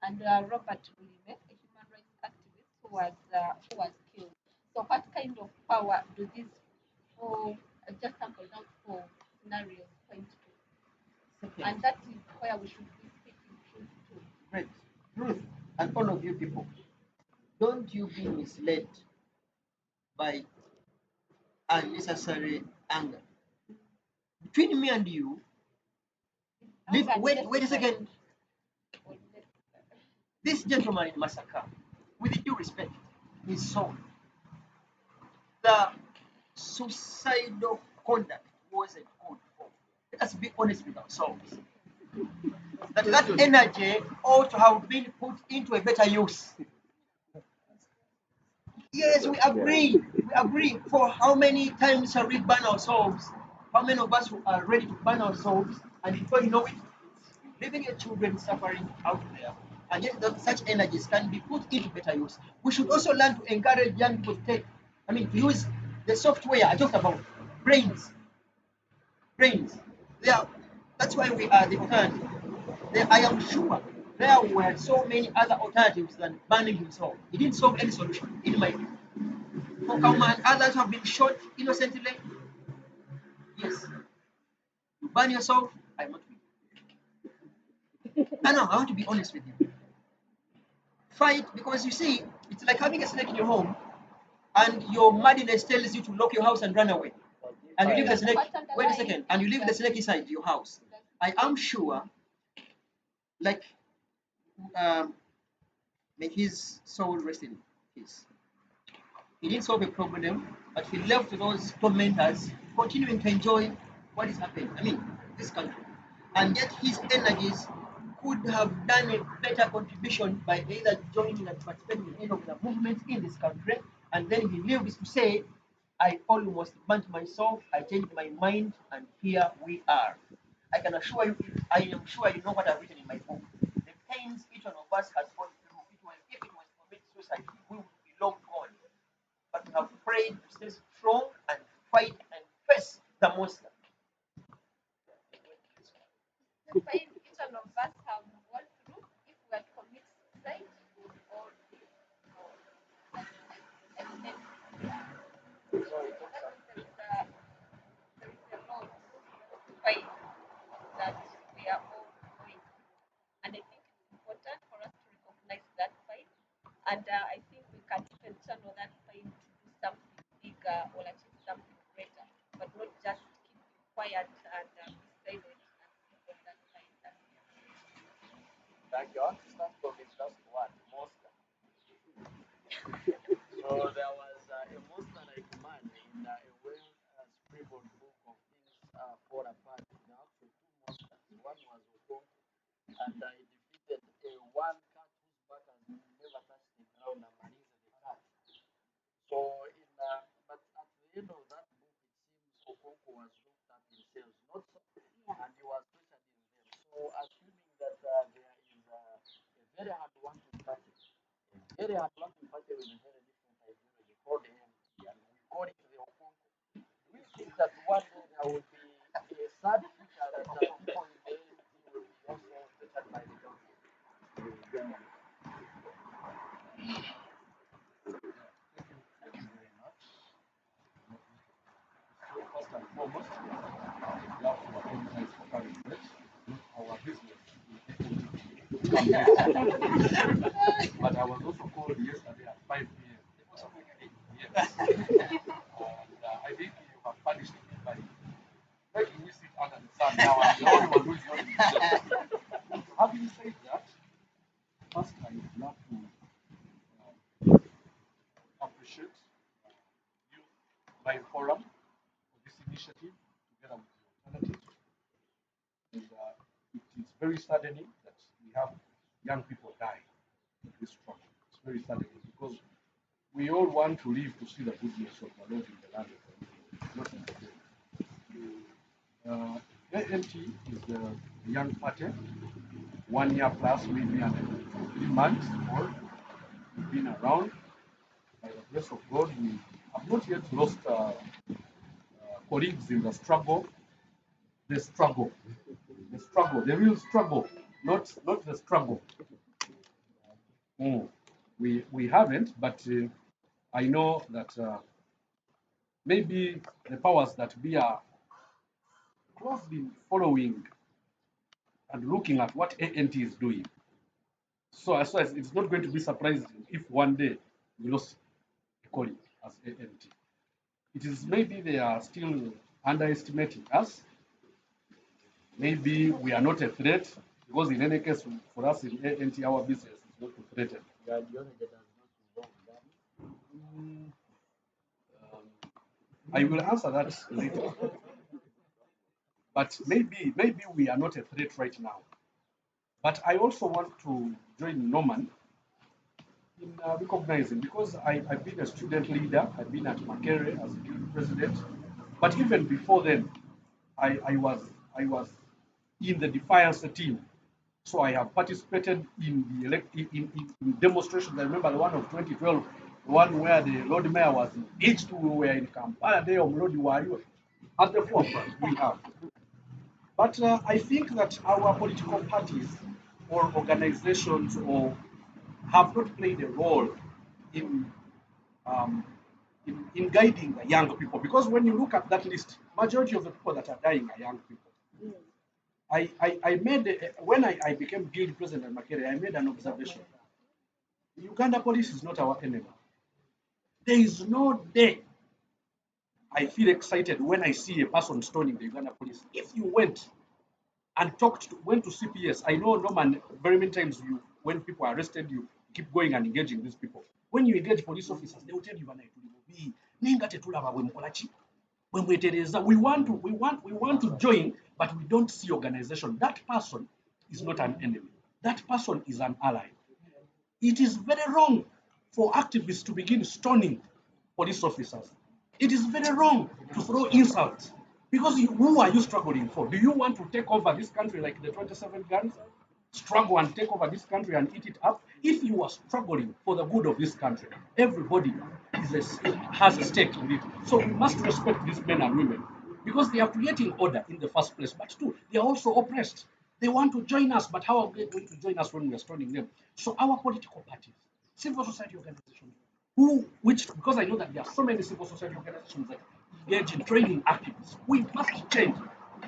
And Robert Ulime, a human rights activist who was killed. So, what kind of power do these four, just sample down four scenarios point to? And that is where we should be speaking truth to. Great. Truth. And all of you people, don't you be misled by unnecessary anger. Between me and you, wait a second. This gentleman in Masaka, with due respect, his soul, the suicidal conduct wasn't good. Let us be honest with ourselves. That energy ought to have been put into a better use. Yes, we agree. We agree. For how many times shall we burn ourselves? How many of us are ready to burn ourselves? And before you know it, leaving your children suffering out there. And yet, such energies can be put into better use. We should also learn to encourage young people to use the software I talked about, brains. Brains. That's why we are the alternative. I am sure there were so many other alternatives than burning himself. He didn't solve any solution, in my view. For and others have been shot innocently. Yes. You burn yourself, I'm not with you. No, I want to be honest with you. Fight, because you see, it's like having a snake in your home and your madness tells you to lock your house and run away. And you leave the snake, wait a second, and you leave the snake inside your house. I am sure, like, may his soul rest in peace. He didn't solve a problem, but he left those tormentors continuing to enjoy what is happening. This country. And yet his energies could have done a better contribution by either joining and participating in any of the movements in this country. And then he lives to say, I almost burnt myself, I changed my mind, and here we are. I can assure you, I am sure you know what I've written in my book. The pains each one of us has gone through, if it was to commit suicide, we would be long gone. But we have prayed to stay strong and fight and face the monster. The pain each one of us have gone through if we are to commit suicide or there is a lot of pain that we are all going through. And I think it's important for us to recognize that pain. And I think we can even channel that pain to do something bigger or achieve something greater, but not just keep quiet and be silent and sleep on that pain that we are. thank you. I want to start from the first one, monster. So there was a monster-like man in a well-scribbled book of things fall apart. There are actually two monsters. One was Okonko, and he defeated one cat whose back has never touched the ground. with a very different ideology called ANC, and we call it the Okonko. Do we think that one day there will be a sad future that people in the ANC will be also treated by the government? Thank you very much. So first and foremost, we have to apologize for coming late. Our business to come late. But I was also called yesterday at 5 p.m. It was okay. Yes. And I think you have punished me by making me sit under the sun. Now I'm the only one who is not in the shade. So having said that, first I would love to appreciate Youth Live Forum for this initiative together with the alternatives. And it is very saddening that we have young people die in this struggle. It's very saddening because we all want to live to see the goodness of the Lord in the land of the living, not in the dead. ANT is the young party, 1 year plus, maybe and 3 months old. We've been around. By the grace of God, we have not yet lost colleagues in the struggle. The struggle, the real struggle, not the struggle. We haven't, but I know that maybe the powers that be are closely following and looking at what ANT is doing. So as it's not going to be surprising if one day we lose a colleague as ANT. It is maybe they are still underestimating us. Maybe we are not a threat, because in any case, for us in ANT, our business is not to threaten. The ideology does not involve that. I will answer that later. But maybe we are not a threat right now. But I also want to join Norman in recognizing, because I've been a student leader, I've been at Makere as a guild president, but even before then, I was in the Defiance team. So I have participated in the in demonstrations. I remember the one of 2012, the one where the Lord Mayor was engaged. We were in Kampala Day of Lord Wario at the forefront. We have. But I think that our political parties or organizations or have not played a role in, um, in guiding the young people. Because when you look at that list, majority of the people that are dying are young people. I made, when I became guild president at Makere, I made an observation. The Uganda police is not our enemy. There is no day I feel excited when I see a person stoning the Uganda police. If you went and went to CPS, I know Norman, very many times when people are arrested, you keep going and engaging these people. When you engage police officers, they will tell you, we want to join, but we don't see organization. That person is not an enemy. That person is an ally. It is very wrong for activists to begin stoning police officers. It is very wrong to throw insults. Because who are you struggling for? Do you want to take over this country like the 27 guns? Struggle and take over this country and eat it up? If you are struggling for the good of this country, everybody has a stake in it. So we must respect these men and women because they are creating order in the first place. But two, they are also oppressed. They want to join us, but how are they going to join us when we are stoning them? So our political parties, civil society organizations, because I know that there are so many civil society organizations that engage in training activists, we must change.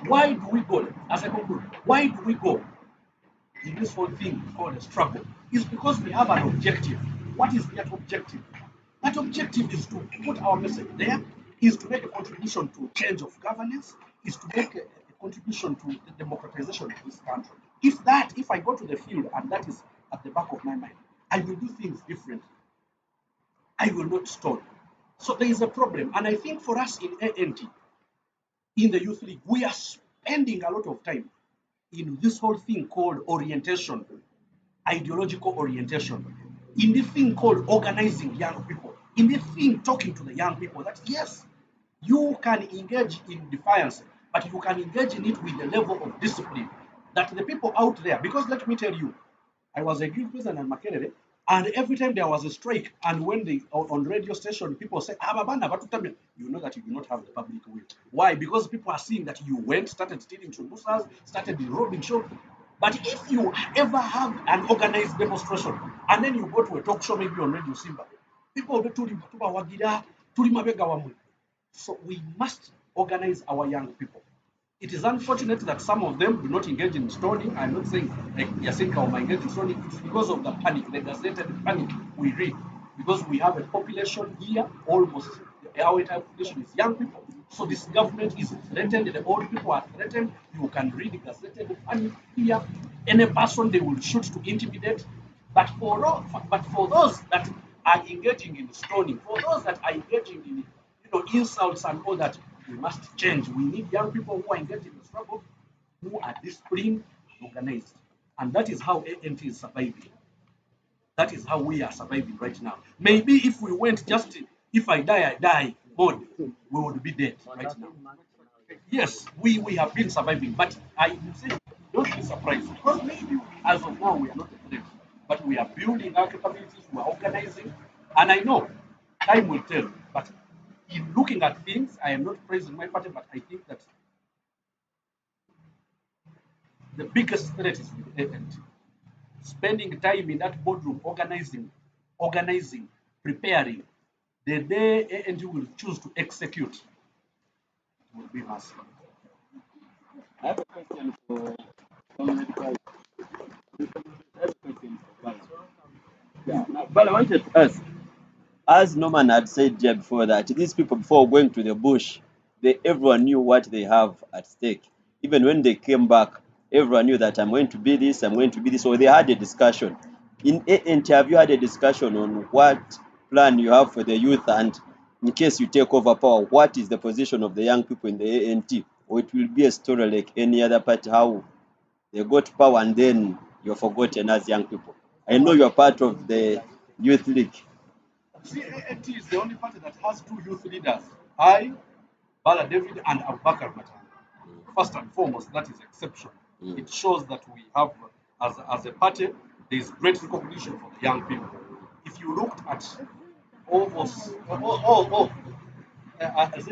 Why do we go, as I conclude, why do we go in this whole thing called a struggle? Is because we have an objective. What is that objective? That objective is to put our message there, is to make a contribution to change of governance, is to make a contribution to the democratization of this country. If I go to the field and that is at the back of my mind, I will do things differently. I will not stone. So there is a problem. And I think for us in ANT, in the Youth League, we are spending a lot of time in this whole thing called orientation, ideological orientation, in this thing called organizing young people, in this thing talking to the young people that yes, you can engage in defiance, but you can engage in it with the level of discipline that the people out there, because let me tell you, I was a guild president at Makerere. And every time there was a strike, and when they on radio station, people say, you know that you do not have the public will. Why? Because people are seeing that you went, started stealing samosas, started robbing shops. But if you ever have an organized demonstration, and then you go to a talk show, maybe on Radio Simba, people will be tuliwagira, tulimabega wamwe. So we must organize our young people. It is unfortunate that some of them do not engage in stoning. I'm not saying like Yasinka or engage in stoning. It's because of the panic, the gazetted panic we read. Because we have a population here, almost our entire population is young people. So this government is threatened, the old people are threatened. You can read gazetted panic here. Any person they will shoot to intimidate. But for those that are engaging in stoning, for those that are engaging in insults and all that, we must change. We need young people who are engaged in the struggle, who are disciplined, organized. And that is how ANT is surviving. That is how we are surviving right now. Maybe if we went just, if I die mode, we would be dead right now. Yes, we have been surviving, but I would say don't be surprised because maybe as of now we are not a threat, but we are building our capabilities, we are organizing, and I know time will tell. But in looking at things, I am not praising my party, but I think that the biggest threat is with ANT. Spending time in that boardroom, organizing, preparing. The day ANT will choose to execute, it will be massive. I have a question for Comrade Bala. I have a question for Bala. Yeah, now, Bala, I wanted to ask, as Norman had said here before, that these people before going to the bush, everyone knew what they have at stake. Even when they came back, everyone knew that I'm going to be this, I'm going to be this. So they had a discussion. In ANT, have you had a discussion on what plan you have for the youth, and in case you take over power, what is the position of the young people in the ANT? Or it will be a story like any other party, how they got power and then you're forgotten as young people. I know you're part of the youth league. See, ANT is the only party that has two youth leaders. I, Bala David, and Abubakar Matan. First and foremost, that is exception. It shows that we have, as a party, there is great recognition for the young people. If you looked at almost, Zaid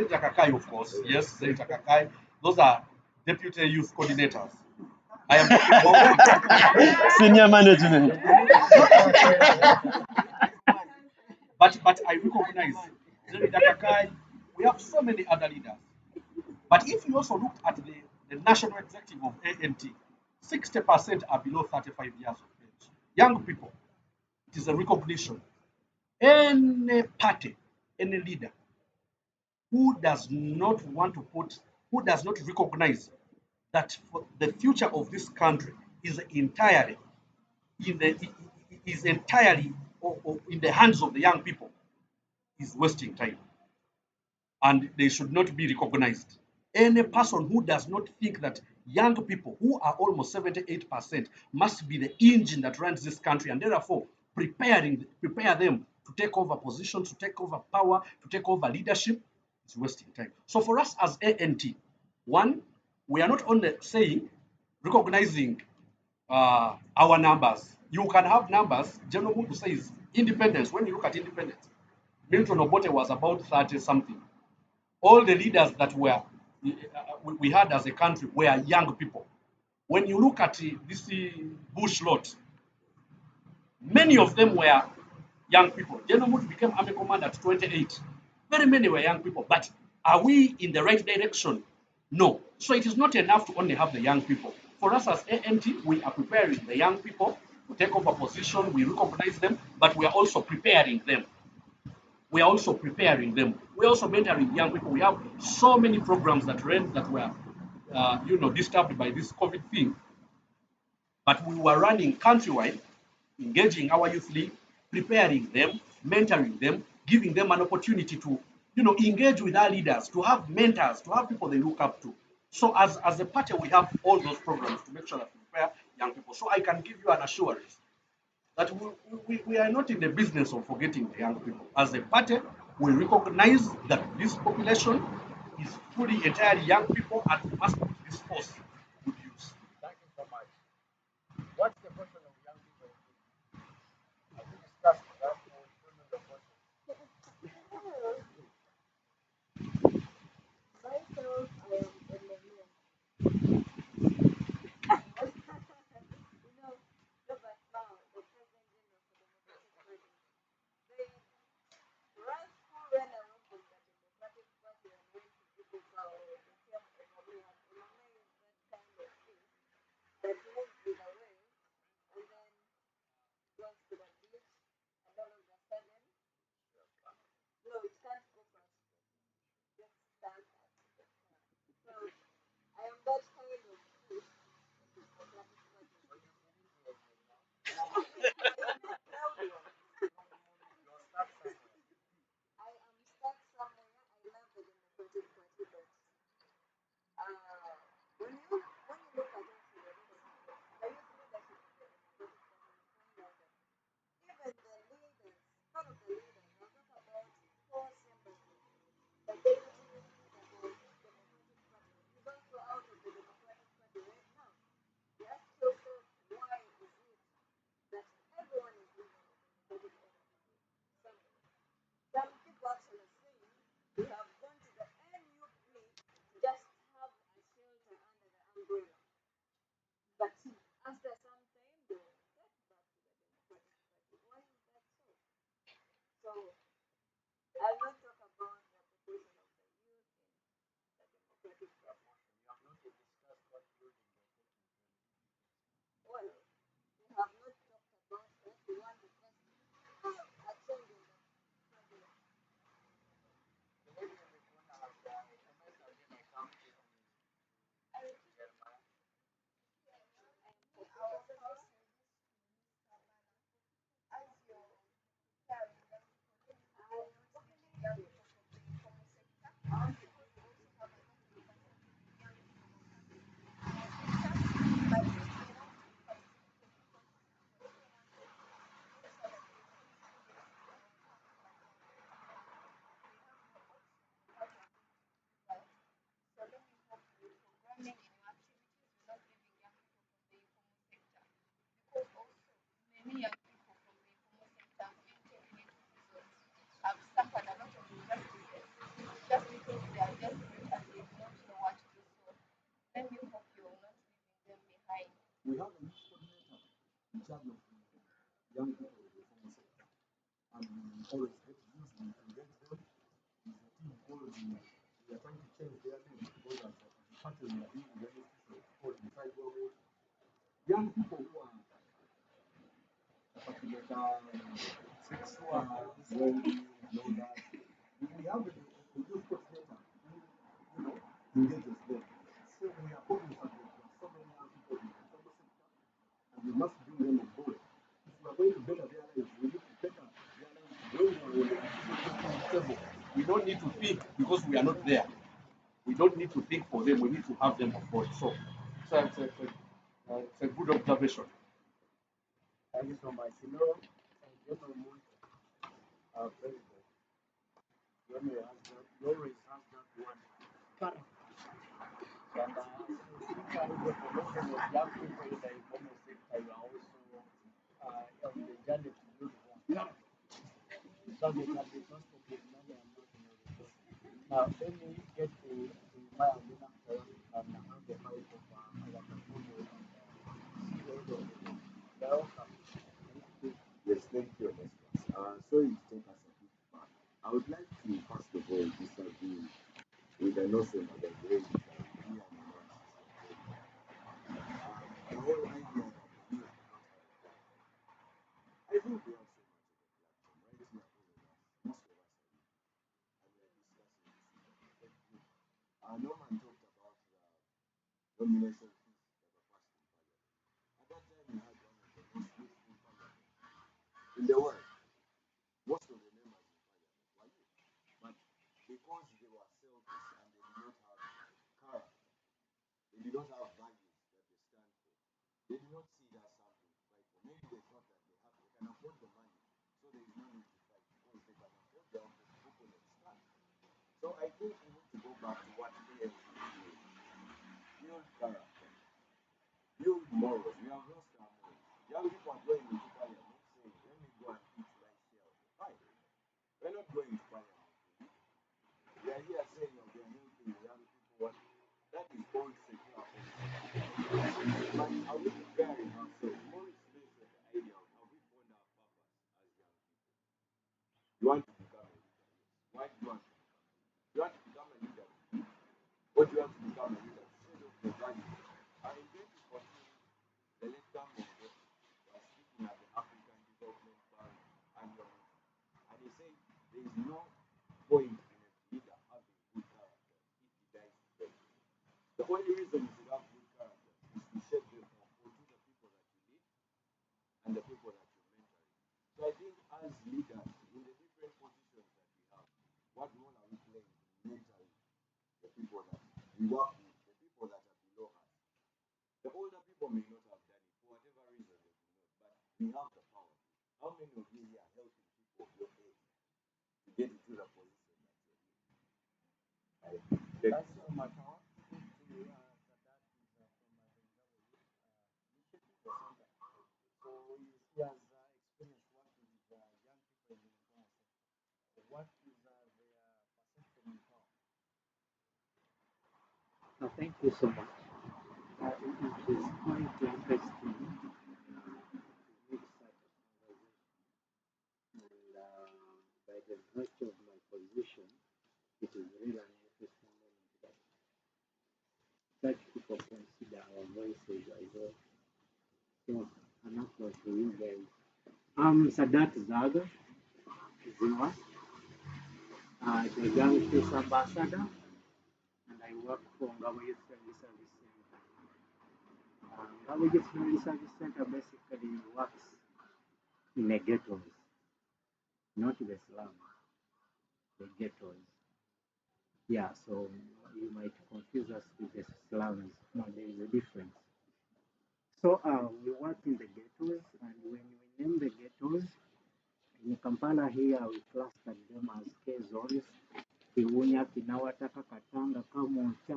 Kakai, of course, yes, Zaid Kakai, those are deputy youth coordinators. I am talking about Senior management. but I recognize Zaid Kakai. We have so many other leaders. But if you also look at the national executive of ANT, 60% are below 35 years of age. Young people, it is a recognition. Any party, any leader who does not want to who does not recognize that the future of this country is entirely in the is entirely in the hands of the young people is wasting time, and they should not be recognized. Any person who does not think that young people, who are almost 78%, must be the engine that runs this country, and therefore prepare them to take over positions, to take over power, to take over leadership, is wasting time. So for us as ANT, one, we are not only saying, recognizing our numbers. You can have numbers. General Mutu says independence. When you look at independence, Milton Obote was about 30 something. All the leaders that we had as a country were young people. When you look at this Bush lot, many of them were young people. General Mutu became army commander at 28. Very many were young people. But are we in the right direction? No. So it is not enough to only have the young people. For us as ANT, we are preparing the young people to take over position. We recognize them, but we are also preparing them. We are also preparing them. We are also mentoring young people. We have so many programs that ran that were, disturbed by this COVID thing. But we were running countrywide, engaging our youth league, preparing them, mentoring them, giving them an opportunity to, engage with our leaders, to have mentors, to have people they look up to. So as a party, we have all those programs to make sure that we prepare young people. So I can give you an assurance that we are not in the business of forgetting the young people. As a party, we recognize that this population is fully entirely young people, and we must put this force to good use. Thank you so much. What's the question of young people? I think well, we have not talked about that. We want to just attend to that problem. The lady in the corner has MS again or something. Many young people from the informal sector have been taken into prisons, have suffered a lot of injustices just because they are desperate and they do not know what to do. So let me hope you're not leaving them behind. We have a youth coordinator in charge of young people in the informal sector, and we always get youth to engage them. It's a team called we are trying to change their name because as a party we are doing very special. It's called the tribal way. Young people who are sexual, wealthy, and all that. We have a youth coordinator who, engages them. So we are always at there are so many young people in the informal sector, and we must bring them on board. If we are going to better their lives, we need to better their lives when they are on the table. We don't need to think because we are not there. We don't need to think for them. We need to have them on board. So it's a good observation. Thank you so much. General Monte, our president, he always has that one character. And for young people in the informal sector, you are also on the journey to build their character. So they can be trusted with money and not in resources. Now, let me get to my agenda after and have the mic of our Kakumo and CEO of the welcome. Yes, thank you, Augustus. Sorry to take us a bit back. I would like to first of all disagree with the notion of the way that we and the whole idea that the youth do not have a platform. I think we have so much of a platform right here, all of us. Most of us are youth, and we are discussing issues that affect youth. Norman talked about the nomination fees that were passed in Parliament. At that time, we had one of the most youthful parliaments in the world. Most of the members in Parliament were youth, but because they were selfish and they did not have character, they did not have values that they stand for. They did not see it as something to fight for. Maybe they thought that they can afford the money, so there is no need to fight because they can afford their own people that stand. So I think we need to go back to what ALP build. Build character, build morals. We have lost our morals. Young people are going into parliament saying, let me go and eat my share of the pie. We're not going to parliament to eat. We are here saying we are helping the young people. That is called secular policy. But are we preparing ourselves? Morris mentioned the idea of have we found our purpose as young people? You want to become a leader, yes. Why do you want to become a leader? You want to become a leader to lead? Or do you want to become a leader to shed off your values? In 2014, the late Kambo was speaking at the African Development Bank annual meeting. And he said there is no point in a leader having good character if he dies today. The only reason you should have good character is to shed them off onto the people that you lead and the people that you're mentoring. So I think as leaders in the different positions that we have, what role are we playing in mentoring the people that we work with, the people that are below us? The older people may not have done it for whatever reason they do not, but we have the power. How many of you here are helping people of your age to get into the position that you're in? Thank you so much. I want to speak to Sadat, who's from the Youth Initiative or Center. So he has experience working with young people in the informal sector. So what is their perception and power? Thank you so much. It is quite interesting to make such a conversation. And by the virtue of my position, it is really an interesting moment that such people consider our voices as well Sadat Zaga Ziwa, the Young Peace Ambassador, and I work for Ngabo Youth Friendly Service Center. Ngabo Youth Friendly Service Center basically works in the ghettos, not the slums, the ghettos. Yeah, so you might confuse us with the slums. No, there is a difference. So we work in the ghettos, and when we name the ghettos, in Kampala here we clustered them as K zones. Kiwunya, Kinawataka, Katanga, Kamoncha,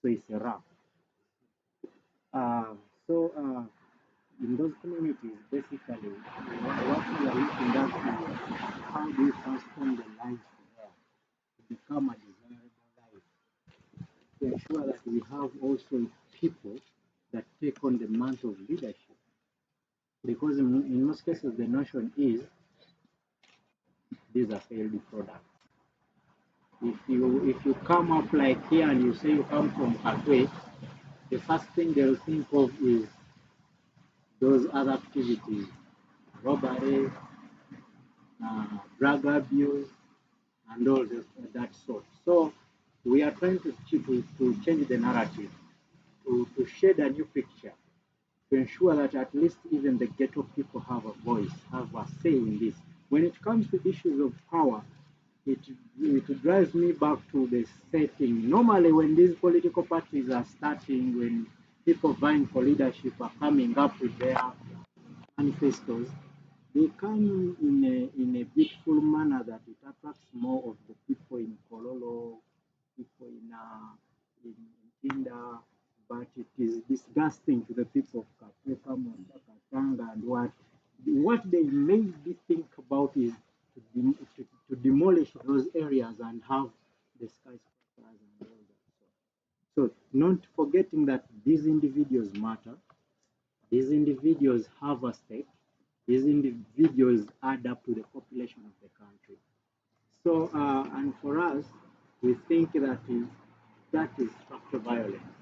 so it's a wrap. So in those communities, basically, what we are looking at is how do we transform the life there to become a desirable life, to ensure that we have also people that take on the mantle of leadership. Because in most cases, the notion is these are failed products. If you come up like here and you say you come from Katwe, the first thing they'll think of is those other activities, robbery, drug abuse, and all that sort. So we are trying to change the narrative, to shade a new picture, to ensure that at least even the ghetto people have a voice, have a say in this. When it comes to issues of power, it drives me back to the setting. Normally, when these political parties are starting, when people vying for leadership are coming up with their manifestos, they come in a beautiful manner that it attracts more of the people in Kololo, people in Tinda, but it is disgusting to the people of Kapeka, Montaka, Tanga, and what they mainly think about is to demolish those areas and have the skyscrapers and all that. So not forgetting that these individuals matter, these individuals have a stake, these individuals add up to the population of the country. So, and for us, we think that is structural violence.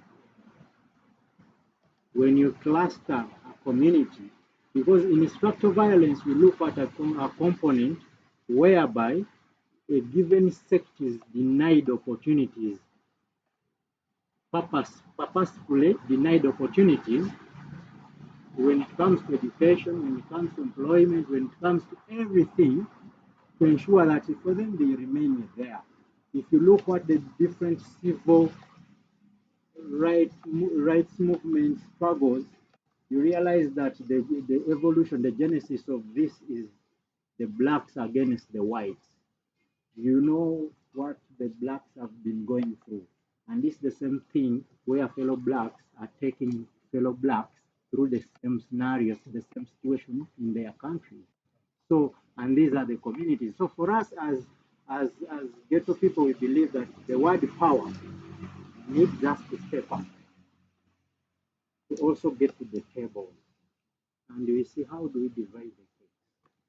When you cluster a community, because in structural violence, we look at a component whereby a given sect is denied opportunities, purposefully denied opportunities when it comes to education, when it comes to employment, when it comes to everything, to ensure that for them they remain there. If you look at the different civil rights movement struggles, you realize that the evolution, the genesis of this is the blacks against the whites. You know what the blacks have been going through. And it's the same thing where fellow blacks are taking fellow blacks through the same scenarios, the same situation in their countries. So, and these are the communities. So for us as ghetto people, we believe that the word power needs us to step up, to also get to the table. And we see how do we divide the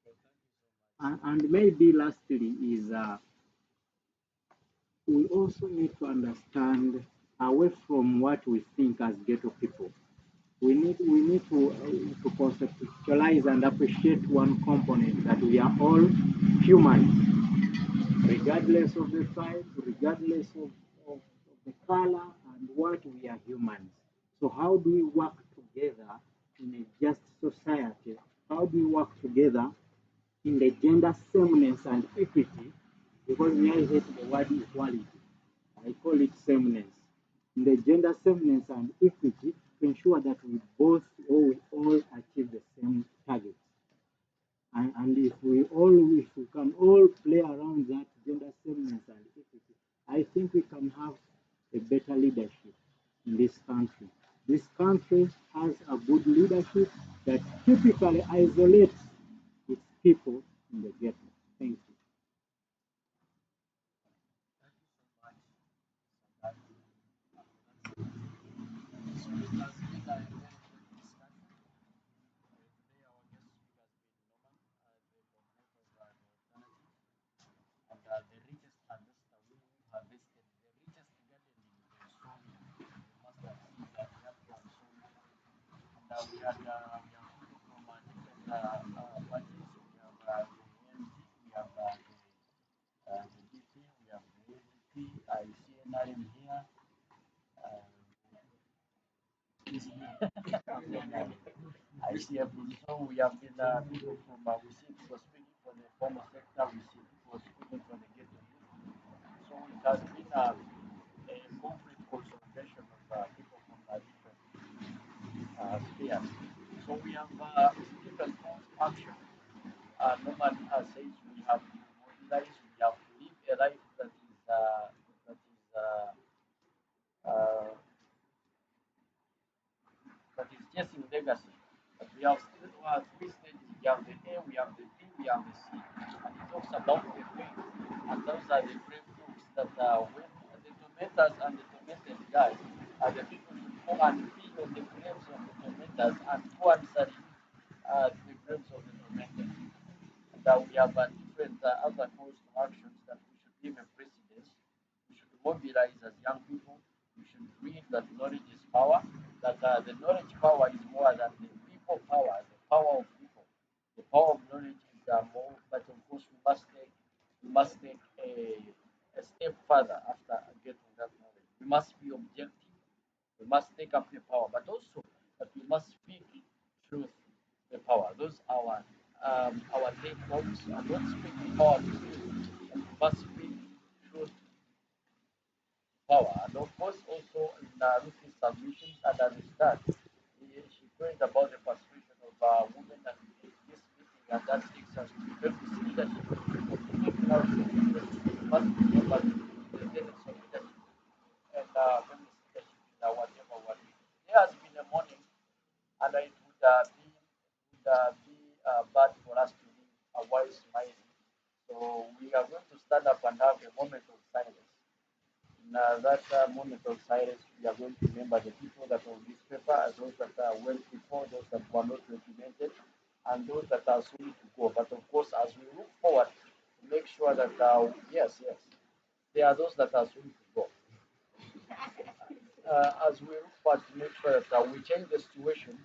cake. And maybe lastly is we also need to understand, away from what we think as ghetto people, we need to conceptualize and appreciate one component, that we are all human, regardless of the tribe, regardless of the color, and what, we are humans. So how do we work together in a just society? How do we work together in the gender sameness and equity? Because we I hate the word equality, I call it sameness. In the gender sameness and equity, to ensure that we all achieve the same targets. And if we can all play around that gender sameness and equity, I think we can have a better leadership in this country. This country has a good leadership that typically isolates its people in the ghetto. Thank you. We had people from different not in here. I see everything. So we have been people from, we see people speaking for the formal sector, we see people speaking for the ghetto youth. So it has been a concrete consolidation of people from different spheres. So we have different forms of action. Normally, says we have to mobilize, we have to live a life uh, that is chasing legacy. But we have still three stages. We have the A, we have the B, we have the C. And it talks about the brave. And those are the brave folks that when the tormentors and the tormented guys are the people who go and feed on the graves of the tormentors and go and salute the graves of the tormented. That we have different other calls to actions that we should give a precedence. We should mobilize as young people. We should read that knowledge is power, that the knowledge power is more than the people power, the power of people. The power of knowledge is more, but of course we must take a step further after getting that knowledge. We must be objective. We must take up the power, but also that we must speak truth, the power. Those are our take homes and not speaking power to truth, but we must speak truth power. And of course, also in Ruthie's submissions and as it starts, she told about the participation of women and this meeting, and that takes us to feminist leadership. Taking out leadership, we must remember the tenets of leadership and feminist leadership in whatever we do. There has been a morning, and it would be bad for us to be a wise minded. So we are going to stand up and have a moment of silence. In that moment of silence, we are going to remember the people that are on this paper, and those that went before, those that were not documented, and those that are soon to go. But of course, as we look forward, to make sure that yes, there are those that are soon to go. As we look forward to make sure that we change the situation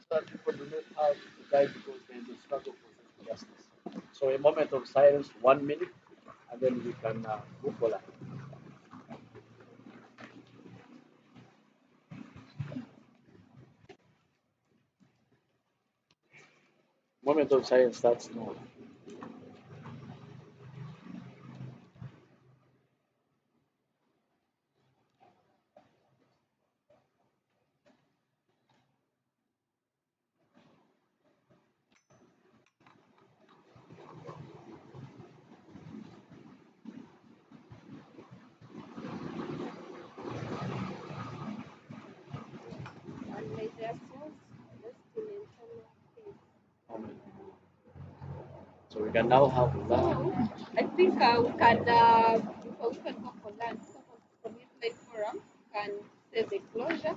so that people do not have to die because there is a struggle for social justice. So a moment of silence, 1 minute, and then we can move forward. Moment of silence starts now. And may their souls rest in eternal peace. Amen. So we can now have So that. I think we can go for lunch. Someone from Midnight Forum can say the closure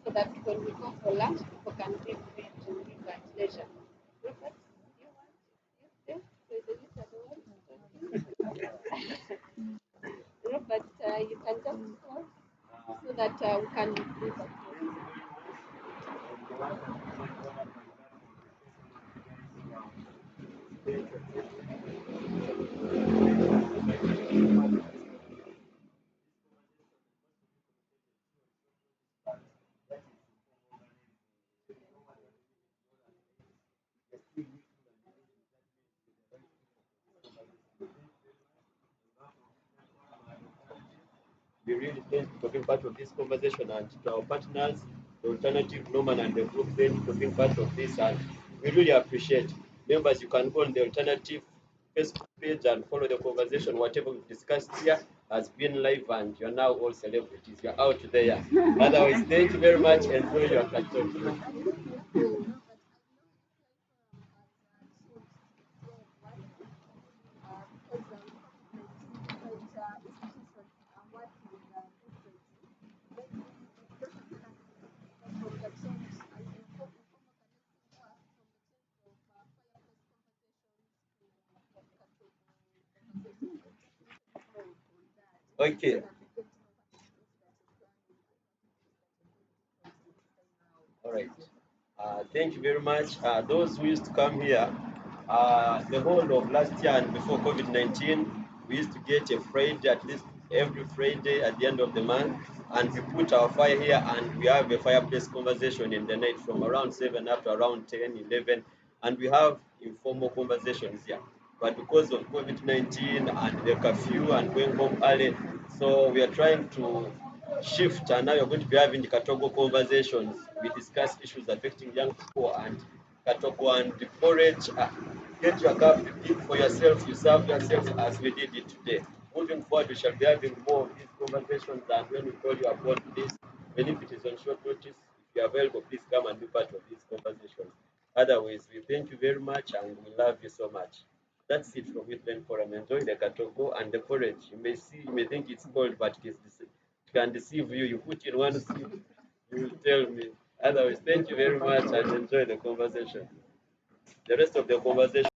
so that when we go for lunch, people can feel free to leave at leisure. Robert, you want? You stay? So the leader the one. Robert, you can just close so that we can leave at leisure. We really thank you for being part of this conversation, and to our partners, the Alternative Norman and the group then for being part of this, and we really appreciate. Members, you can go on the Alternative Facebook page and follow the conversation. Whatever we've discussed here has been live, and you're now all celebrities. You're out there. Otherwise, thank you very much. Enjoy your cartoon. Okay. All right. Thank you very much. Those who used to come here, the whole of last year and before COVID-19, we used to get a Friday, at least every Friday at the end of the month, and we put our fire here, and we have a fireplace conversation in the night from around 7 up to around 10, 11, and we have informal conversations here. But because of COVID-19 and the curfew and going home early, so we are trying to shift, and now you're going to be having the Katogo conversations. We discuss issues affecting young people, and Katogo and the porridge. Get your cup, dig for yourself, you serve yourself as we did it today. Moving forward, we shall be having more of these conversations, and when we call you upon this, even if it is on short notice, if you are available, please come and be part of these conversations. Otherwise, we thank you very much and we love you so much. That's it from Wheatland Forum. Enjoy the katogo and the porridge. You may see, you may think it's cold, but it can deceive you. You put in one sip, you will tell me. Otherwise, thank you very much and enjoy the conversation. The rest of the conversation.